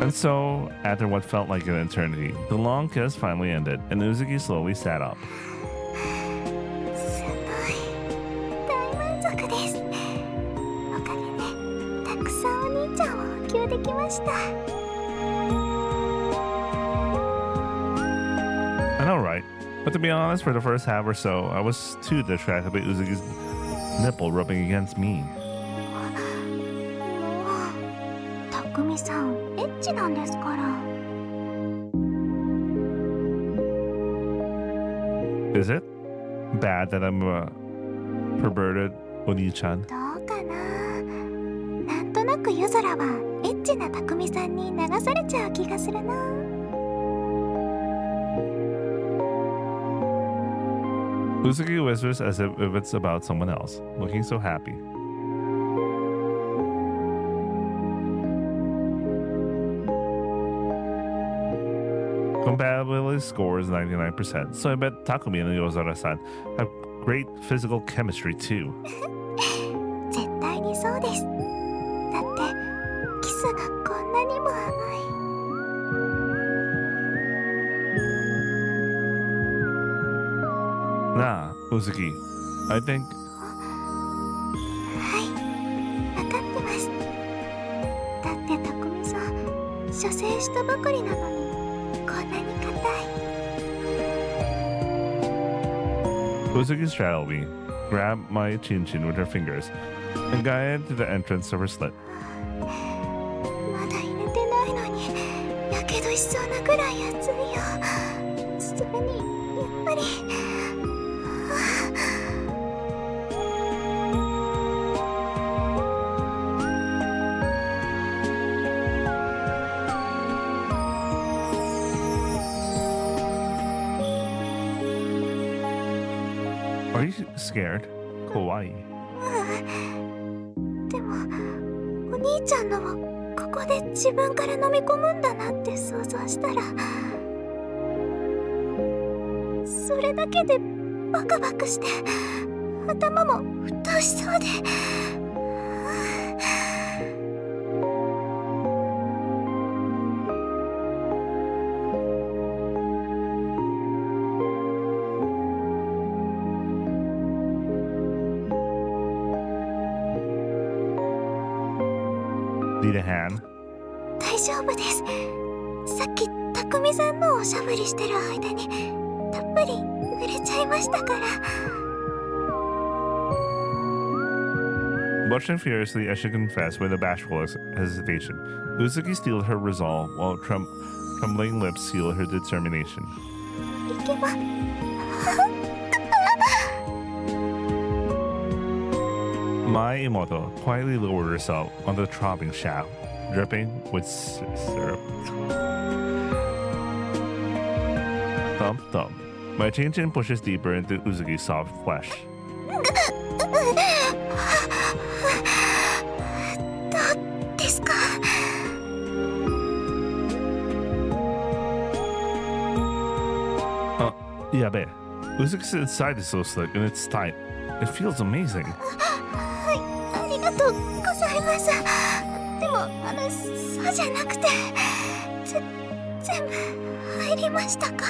[SPEAKER 3] And so, after what felt like an eternity, the long kiss finally ended, and Uzuki slowly sat up.
[SPEAKER 2] すごい大満足です。おかげでたくさんお兄ちゃんを補給できました。
[SPEAKER 3] I know, right? But to be honest, for the first half or so, I was too distracted by Uzuki's nipple rubbing against me.
[SPEAKER 2] たくみさんエッチなんですから。
[SPEAKER 3] Is it bad that I'm a perverted Oni-chan?
[SPEAKER 2] どうかな。なんとなく夜空はエッチなたくみさんに流されちゃう気がするな。
[SPEAKER 3] Uzuki whispers as if it's about someone else, looking so happy. Compatibility score is 99%, so I bet Takumi and Yozora-san have great physical chemistry too.
[SPEAKER 2] 絶対にそうです。だってキスがこんなにも甘い。
[SPEAKER 3] Uzuki, I think
[SPEAKER 2] はい分かってます。だって匠さん射精したばかりなのにこんなに硬い。
[SPEAKER 3] Uzuki straddled me, grabbed my chin with her fingers, and guided to the entrance of her slit.
[SPEAKER 2] まだ入れてないのにやけどしそうなくらい熱いよ。それにやっぱり
[SPEAKER 3] Are you scared? Kawaii.
[SPEAKER 2] でもお兄ちゃんのをここで自分から飲み込むんだなって想像したらそれだけでバクバクして頭も沸騰しそうで。
[SPEAKER 3] Need a hand?
[SPEAKER 2] 大丈夫です。さっき匠さんのおしゃぶりしてる間にたっぷり濡れちゃいましたから。
[SPEAKER 3] Blushing furiously as she confessed with a bashful hesitation, Uzuki steeled her resolve while trembling lips sealed her determination.
[SPEAKER 2] いけば
[SPEAKER 3] My Imoto quietly lowered herself on the throbbing shaft, dripping with syrup. Thump, thump. My chin pushes deeper into Uzuki's soft flesh.
[SPEAKER 2] どうですか？
[SPEAKER 3] Yabe. Uzuki's inside is so slick and it's tight. It feels amazing.
[SPEAKER 2] はい、ありがとうございます。でもそうじゃなくて全部入りましたか？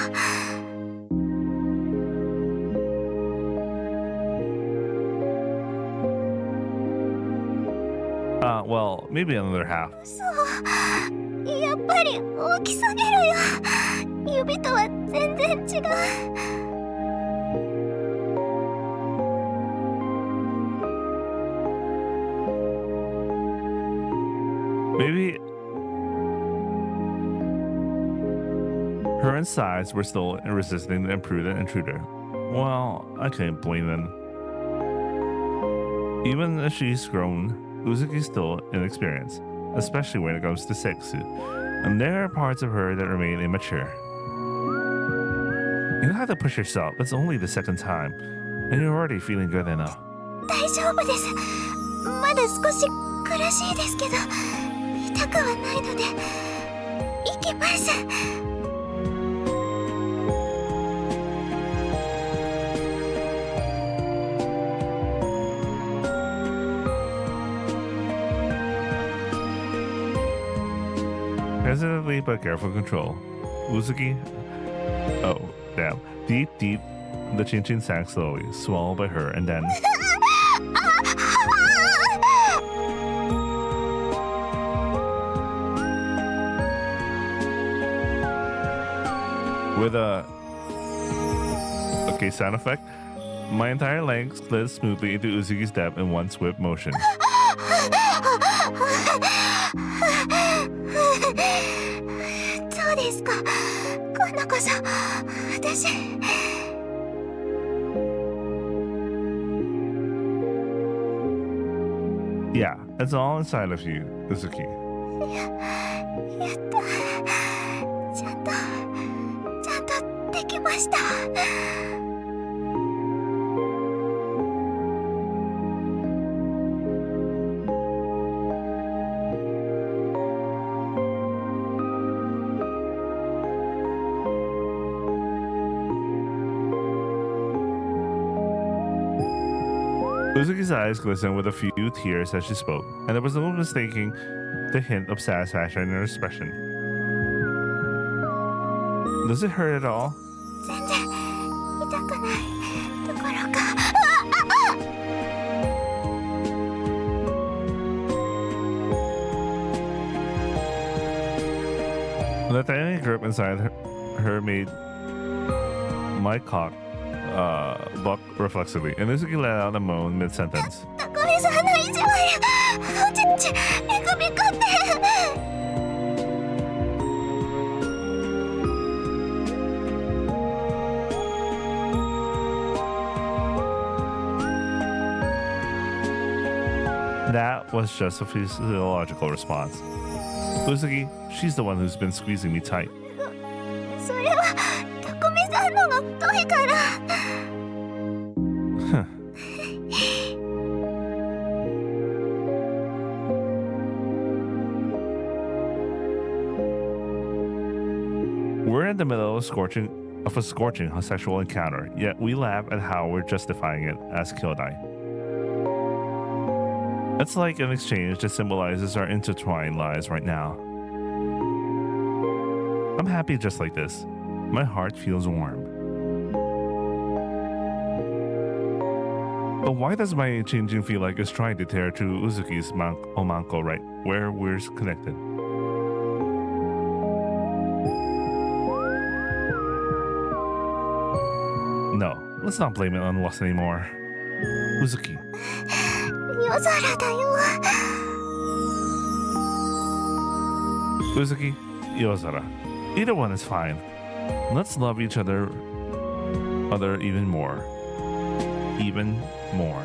[SPEAKER 3] Well, maybe another half.
[SPEAKER 2] そうやっぱり大きすぎるよ。指とは全然違う。
[SPEAKER 3] Maybe her insides were still resisting the imprudent intruder. Well, I can't blame them. Even as she's grown, Uzuki's still inexperienced, especially when it comes to sexu, and there are parts of her that remain immature. You don't have to push yourself. It's only the second time, and you're already feeling good enough.
[SPEAKER 2] 大丈夫です。まだ少し苦しいですけど痛くはないのでいけます。
[SPEAKER 3] Hesitantly but careful control. Uzuki. Oh, damn. Deep, the chin sank slowly, swallowed by her, and then. With a. Okay, sound effect. My entire length slid smoothly into Uzuki's depth in one swift motion.
[SPEAKER 2] そうですか。今度こそ私。
[SPEAKER 3] Yeah, it's all inside of you, Uzuki.
[SPEAKER 2] やったちゃんとできました。
[SPEAKER 3] Uzuki's eyes glistened with a few tears as she spoke, and there was no mistaking the hint of satisfaction in her expression. Does it hurt at all?
[SPEAKER 2] 全然痛くない。どころか
[SPEAKER 3] The tiny grip inside her made my cock buck reflexively, and Uzuki let out a moan mid-sentence.
[SPEAKER 2] タコミさんの意地悪おちちビクビクって
[SPEAKER 3] That was just a physiological response. Uzuki, she's the one who's been squeezing me tight.
[SPEAKER 2] それはタコミさんのが太いから
[SPEAKER 3] We're in the middle of a scorching sexual encounter, yet we laugh at how we're justifying it as kyodai. It's like an exchange that symbolizes our intertwined lives right now. I'm happy just like this. My heart feels warm. But why does my changing feel like it's trying to tear through Uzuki's omanko right where we're connected? No, let's not blame it on lust anymore. Uzuki.
[SPEAKER 2] 夜空だよ
[SPEAKER 3] Uzuki, Yozara. Either one is fine. Let's love each other even more. Even more.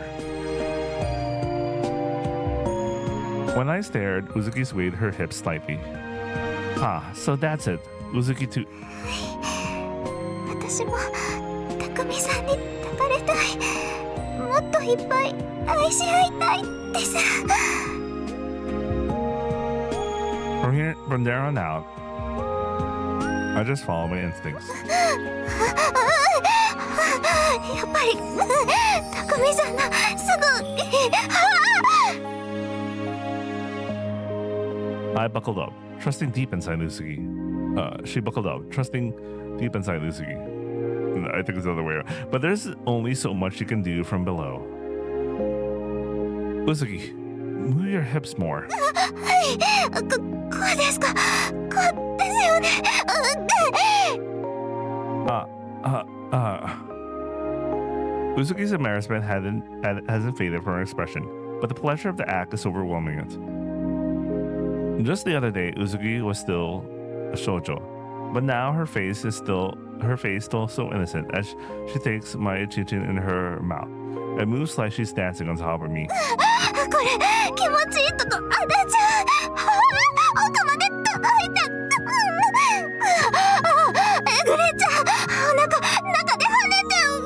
[SPEAKER 3] When I stared, Uzuki swayed her hips slightly. Ah, so that's it. Uzuki too.
[SPEAKER 2] 私もタコミさんに抱かれたいもっといっぱい愛し合いたいってさ
[SPEAKER 3] From there on out, I just follow my instincts.
[SPEAKER 2] やっぱりタコミさんのすぐ
[SPEAKER 3] I buckled up, trusting deep inside Uzuki. She buckled up, trusting deep inside Uzuki. I think it's the other way around. But there's only so much you can do from below. Uzuki, move your hips more.
[SPEAKER 2] こうですかこうですよね
[SPEAKER 3] Uzuki's embarrassment hasn't faded from her expression, but the pleasure of the act is overwhelming it. Just the other day, Uzuki was still a shoujo, but now her face still so innocent as she takes my chinchin in her mouth and moves like she's dancing on top of me.
[SPEAKER 2] これ気持ちいいとこあだちゃん奥まで届いてえぐれちゃうお腹中で跳ねちゃう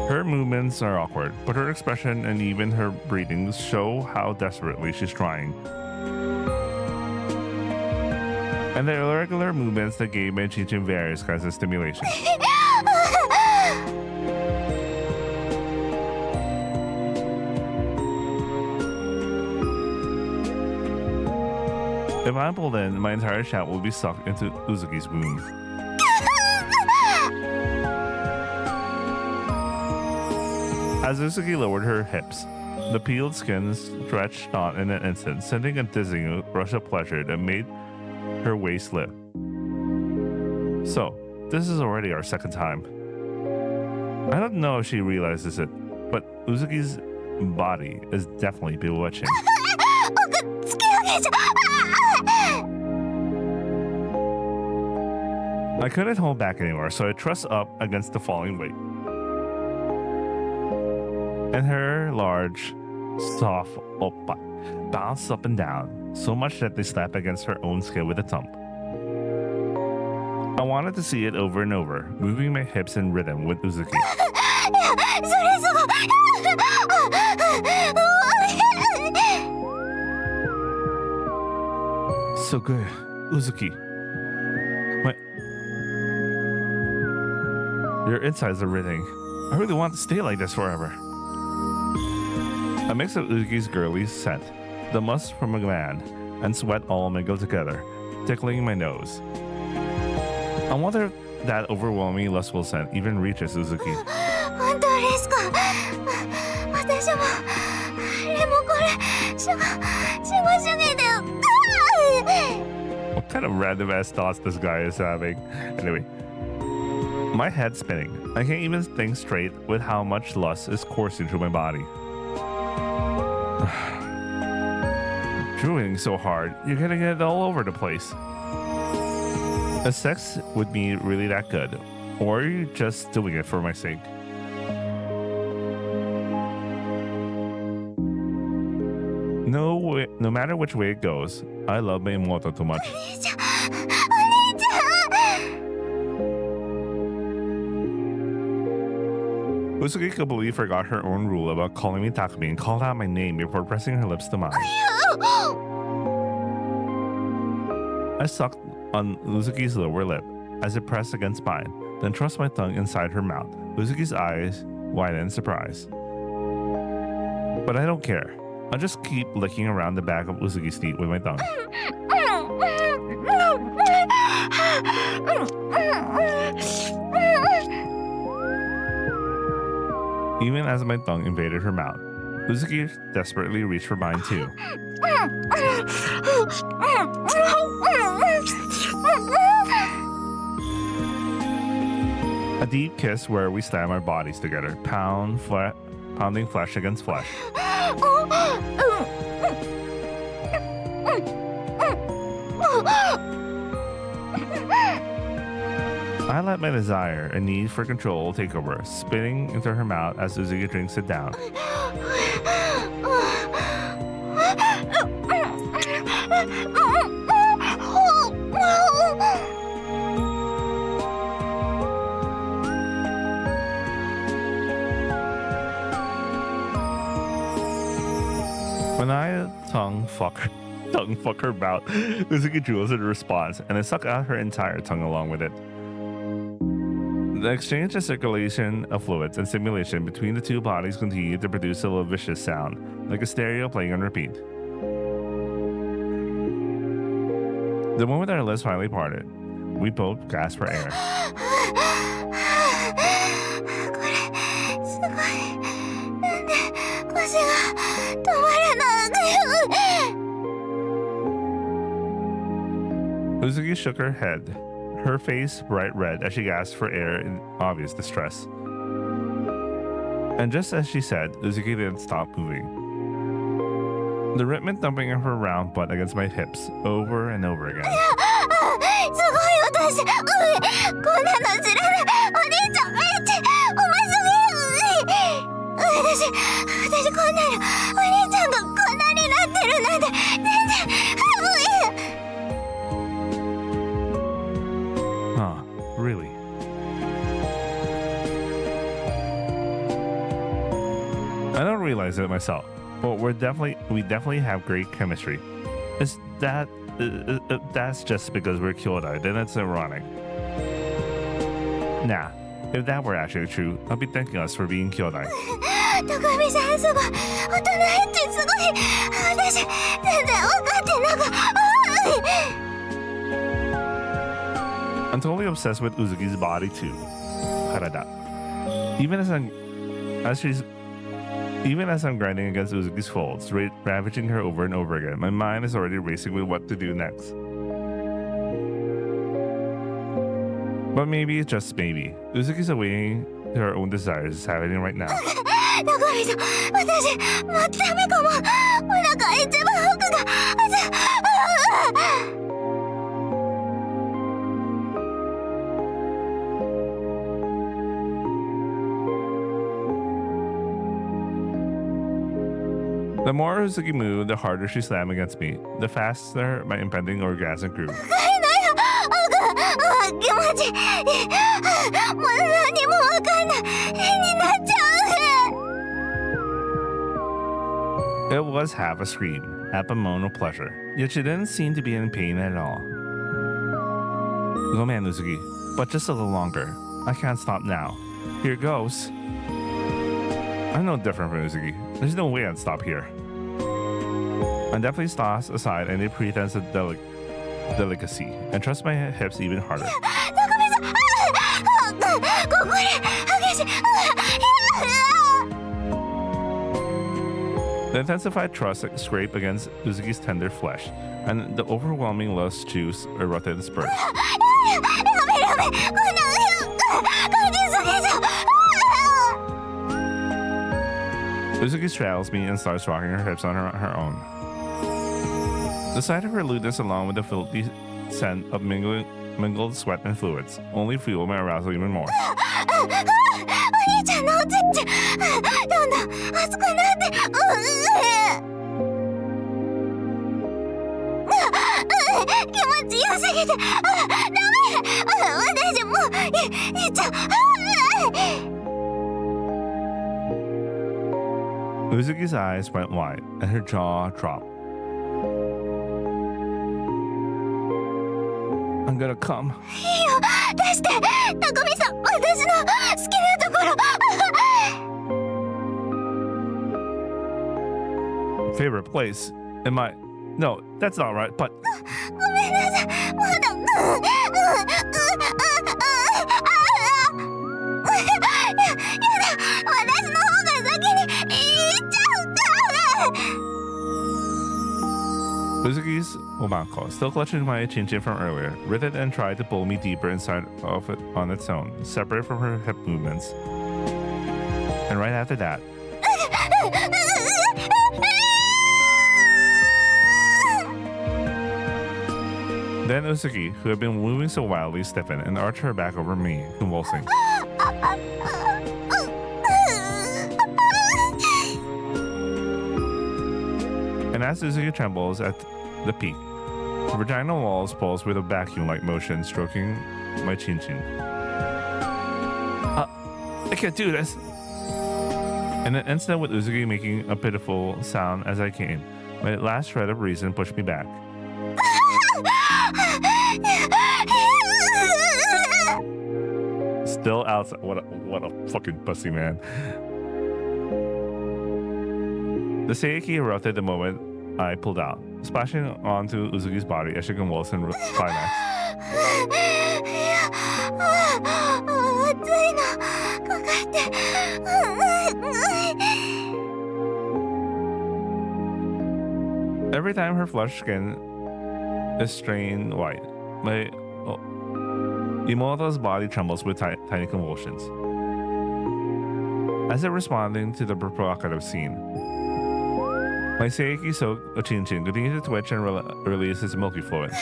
[SPEAKER 3] Her movements are awkward, but her expression and even her breathing show how desperately she's trying. And the irregular movements that gave my chinchin various kinds of stimulation. If I'm pulled in, my entire shout will be sucked into Uzuki's womb. As Uzuki lowered her hips, the peeled skin stretched taut in an instant, sending a dizzying rush of pleasure that made her waist slip. So, this is already our second time. I don't know if she realizes it, but Uzuki's body is definitely bewitching. I couldn't hold back anymore, so I thrust up against the falling weight. And her large, soft oppa bounced up and down, so much that they slapped against her own skin with a thump. I wanted to see it over and over, moving my hips in rhythm with Uzuki. So good, Uzuki. Your insides are writhing. I really want to stay like this forever. A mix of Uzuki's girly scent, the musk from a man, and sweat all mingled together, tickling my nose. I wonder if that overwhelming lustful scent even reaches Uzuki.
[SPEAKER 2] 本当ですか。私もでもこれすごすぎて。
[SPEAKER 3] What kind of random ass thoughts this guy is having? Anyway, my head's spinning. I can't even think straight with how much lust is coursing through my body. Drooling so hard, you're gonna get it all over the place. Is sex with me really that good? Or are you just doing it for my sake? No matter which way it goes, I love my Imoto too much.
[SPEAKER 2] お兄ちゃん。
[SPEAKER 3] Uzuki completely forgot her own rule about calling me Takumi and called out my name before pressing her lips to mine. I sucked on Uzuki's lower lip as it pressed against mine, then thrust my tongue inside her mouth. Uzuki's eyes widened in surprise. But I don't care. I'll just keep licking around the back of Uzuki's teeth with my tongue. Even as my tongue invaded her mouth, Uzuki desperately reached for mine too. A deep kiss where we slam our bodies together, pounding flesh against flesh. I let my desire and need for control take over, spitting into her mouth as Uzuki drinks it down. When I tongue fuck her mouth, Uzuki drools in response, and I suck out her entire tongue along with it. The exchange and circulation of fluids and stimulation between the two bodies continued to produce a little vicious sound, like a stereo playing on repeat. The moment our lips finally parted, we both gasped for air. Uzuki shook her head, her face bright red as she gasped for air in obvious distress. And just as she said, Uzuki didn't stop moving. The rhythmic thumping of her round butt against my hips over and over again. Huh, really? I don't realize it myself, but we definitely have great chemistry. Is that that's just because we're kyodai, then it's ironic. Nah, if that were actually true, I'd be thanking us for being kyodai. I'm totally obsessed with Uzuki's body too. Harada. Even as I'm grinding against Uzuki's folds, ravaging her over and over again, my mind is already racing with what to do next. But maybe, just maybe, Uzuki's awaiting her own desires is happening right now. The more Uzuki moved, the harder she slammed against me, the faster my impending orgasm grew. It was half a scream, half a moan of pleasure, yet she didn't seem to be in pain at all. Go man, Uzuki, but just a little longer. I can't stop now. Here goes. I'm no different from Uzuki. There's no way I'd stop here. And definitely toss aside any pretense of delicacy and trust my hips even harder.
[SPEAKER 2] 高見さん、これ激しい。
[SPEAKER 3] The intensified thrust scrape against Uzuki's tender flesh, and the overwhelming lust juice erupted and spurted.
[SPEAKER 2] やめやめ、こんな感じすぎじゃ。
[SPEAKER 3] Uzuki straddles me and starts rocking her hips on her own. The sight of her lewdness, along with the filthy scent of mingled sweat and fluids, only fueled my arousal even more.
[SPEAKER 2] お兄ちゃんのおちっちゃ、どんどん熱くなって、気持ちよすぎて、ダメ、私もういっちゃう。
[SPEAKER 3] Uzuki's eyes went wide, and her jaw dropped. I'm gonna come.
[SPEAKER 2] いいよ、出して、たこみさん、私の好きなところ。
[SPEAKER 3] Favorite place? Am I? No, that's not right, but.
[SPEAKER 2] ごめんなさい、まだ。やだ、私の方が先に行っちゃうから。
[SPEAKER 3] Uzuki's Omako, still clutching my chinchin from earlier, writhed and tried to pull me deeper inside of it on its own, separate from her hip movements. And right after that, then Uzuki, who had been moving so wildly, stiffened and arched her back over me, convulsing. And as Uzuki trembles at the peak, her vaginal walls pulse with a vacuum-like motion, stroking my chin-chin. I can't do this. In an instant, with Uzuki making a pitiful sound as I came, my last shred of reason pushed me back. Still outside. What a fucking pussy, man. The Seiki erupted the moment I pulled out, splashing onto Uzuki's body as she convulsed in climax. 熱いのかかって。 Every time her flushed skin is strained white, my Imoto's body trembles with tiny convulsions. As if responding to the provocative scene, my Seiki soaked Ochinchin continued to twitch and release its milky fluid.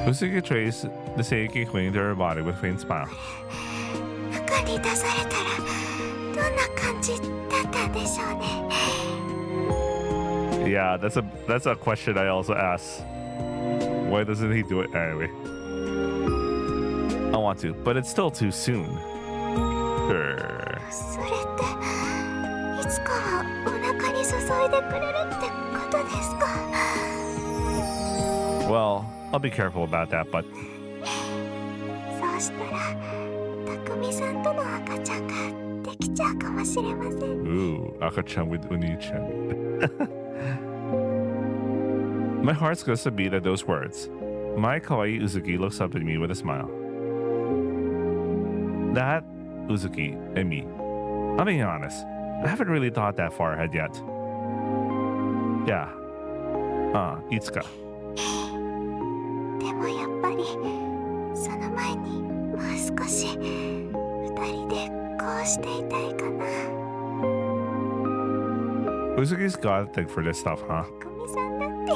[SPEAKER 3] Uzuki traced the Seiki clinging to her body with a faint smile. Yeah, that's a question I also ask. Why doesn't he do it anyway? I want to, but it's still too soon. Sure. Well, I'll be careful about that, but... Ooh, Akachan with Uni-chan. My heart goes to beat at those words. My kawaii Uzuki looks up at me with a smile. That, Uzuki, and me. I'm being honest. I haven't really thought that far ahead yet. Yeah. Itsuka.
[SPEAKER 2] でもやっぱりその前にもう少し二人でこうしていたいかな。
[SPEAKER 3] Uzuki's got a thing for this stuff, huh?
[SPEAKER 2] コミさんだって。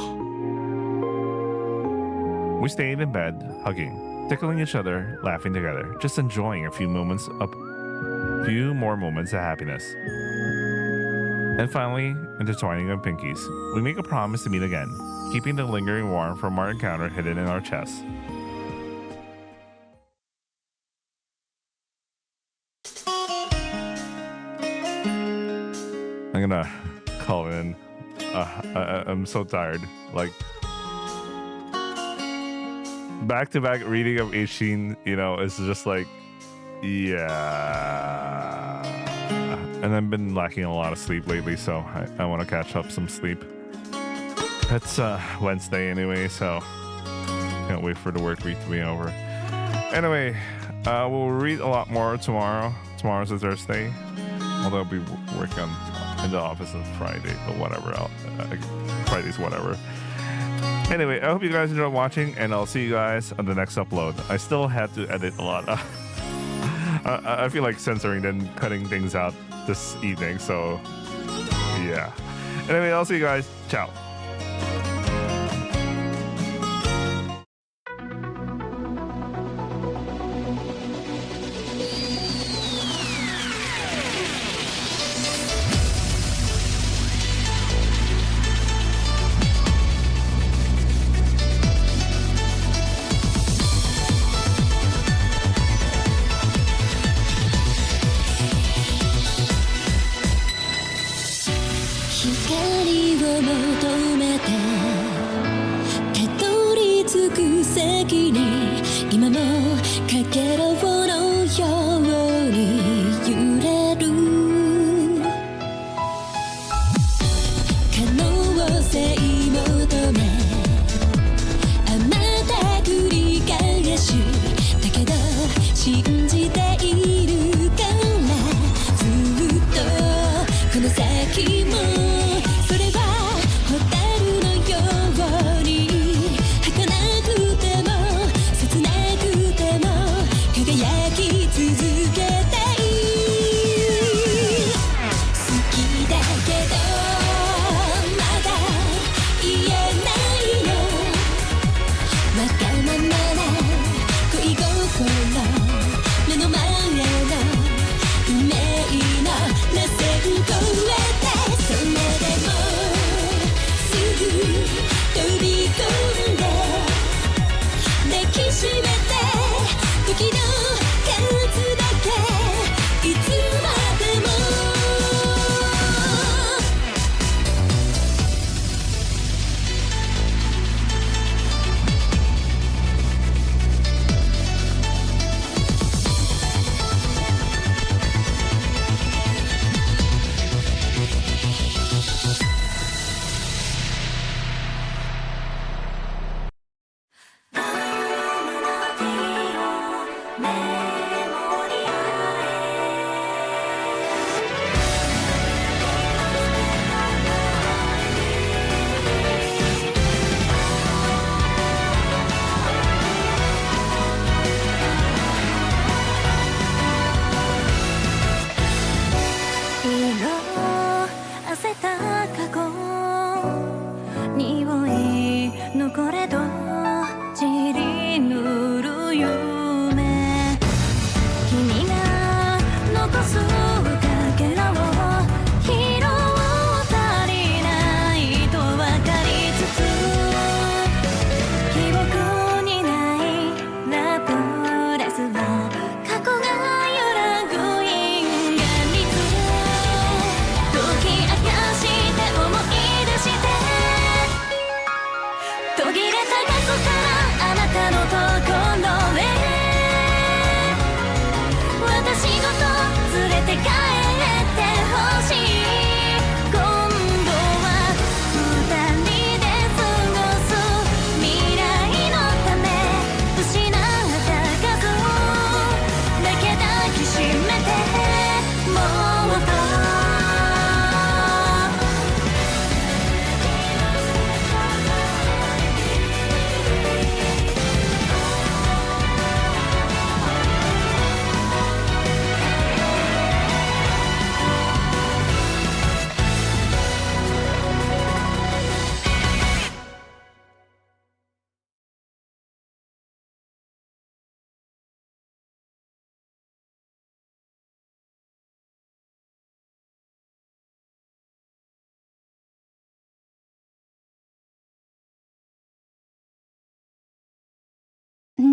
[SPEAKER 3] We stayed in bed, hugging, tickling each other, laughing together, just enjoying a few more moments of happiness. And finally, intertwining our pinkies, we make a promise to meet again, keeping the lingering warmth from our encounter hidden in our chests. I'm gonna call in. I'm so tired. Like back to back reading of Ishin, you know, it's just like, yeah. And I've been lacking a lot of sleep lately, so I want to catch up some sleep. It's Wednesday anyway, so can't wait for the work week to be over. Anyway, we'll read a lot more tomorrow. Tomorrow's a Thursday, although I'll be working in the office on Friday, but whatever. Friday's whatever. Anyway, I hope you guys enjoyed watching, and I'll see you guys on the next upload. I still had to edit a lot. I feel like censoring and cutting things out this evening, so yeah. Anyway, I'll see you guys. Ciao.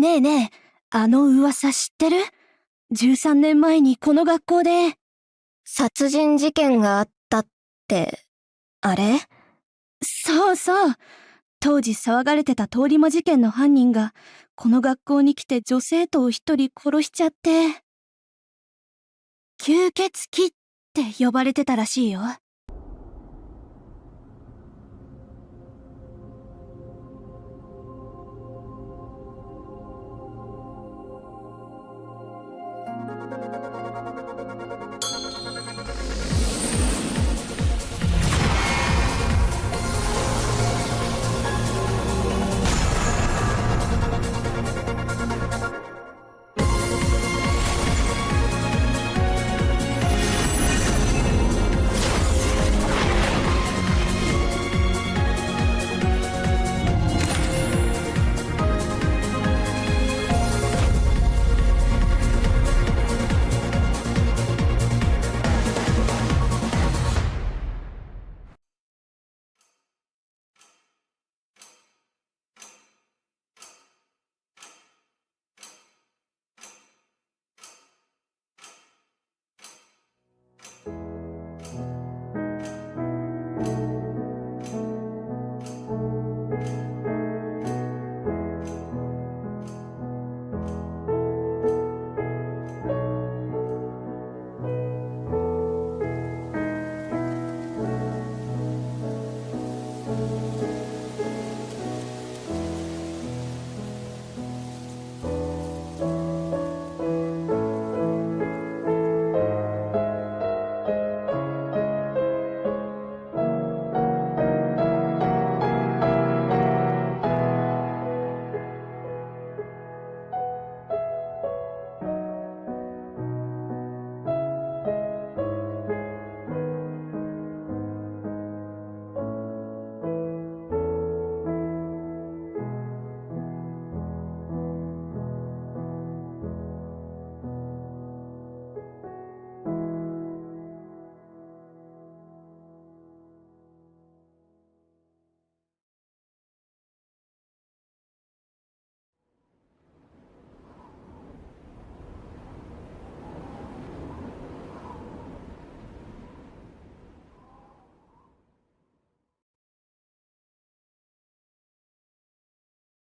[SPEAKER 2] ねえねえ、あの噂知ってる？ 13 年前にこの学校で殺人事件があったって。あれ？そうそう。当時騒がれてた通り魔事件の犯人が、この学校に来て女生徒を一人殺しちゃって。吸血鬼って呼ばれてたらしいよ。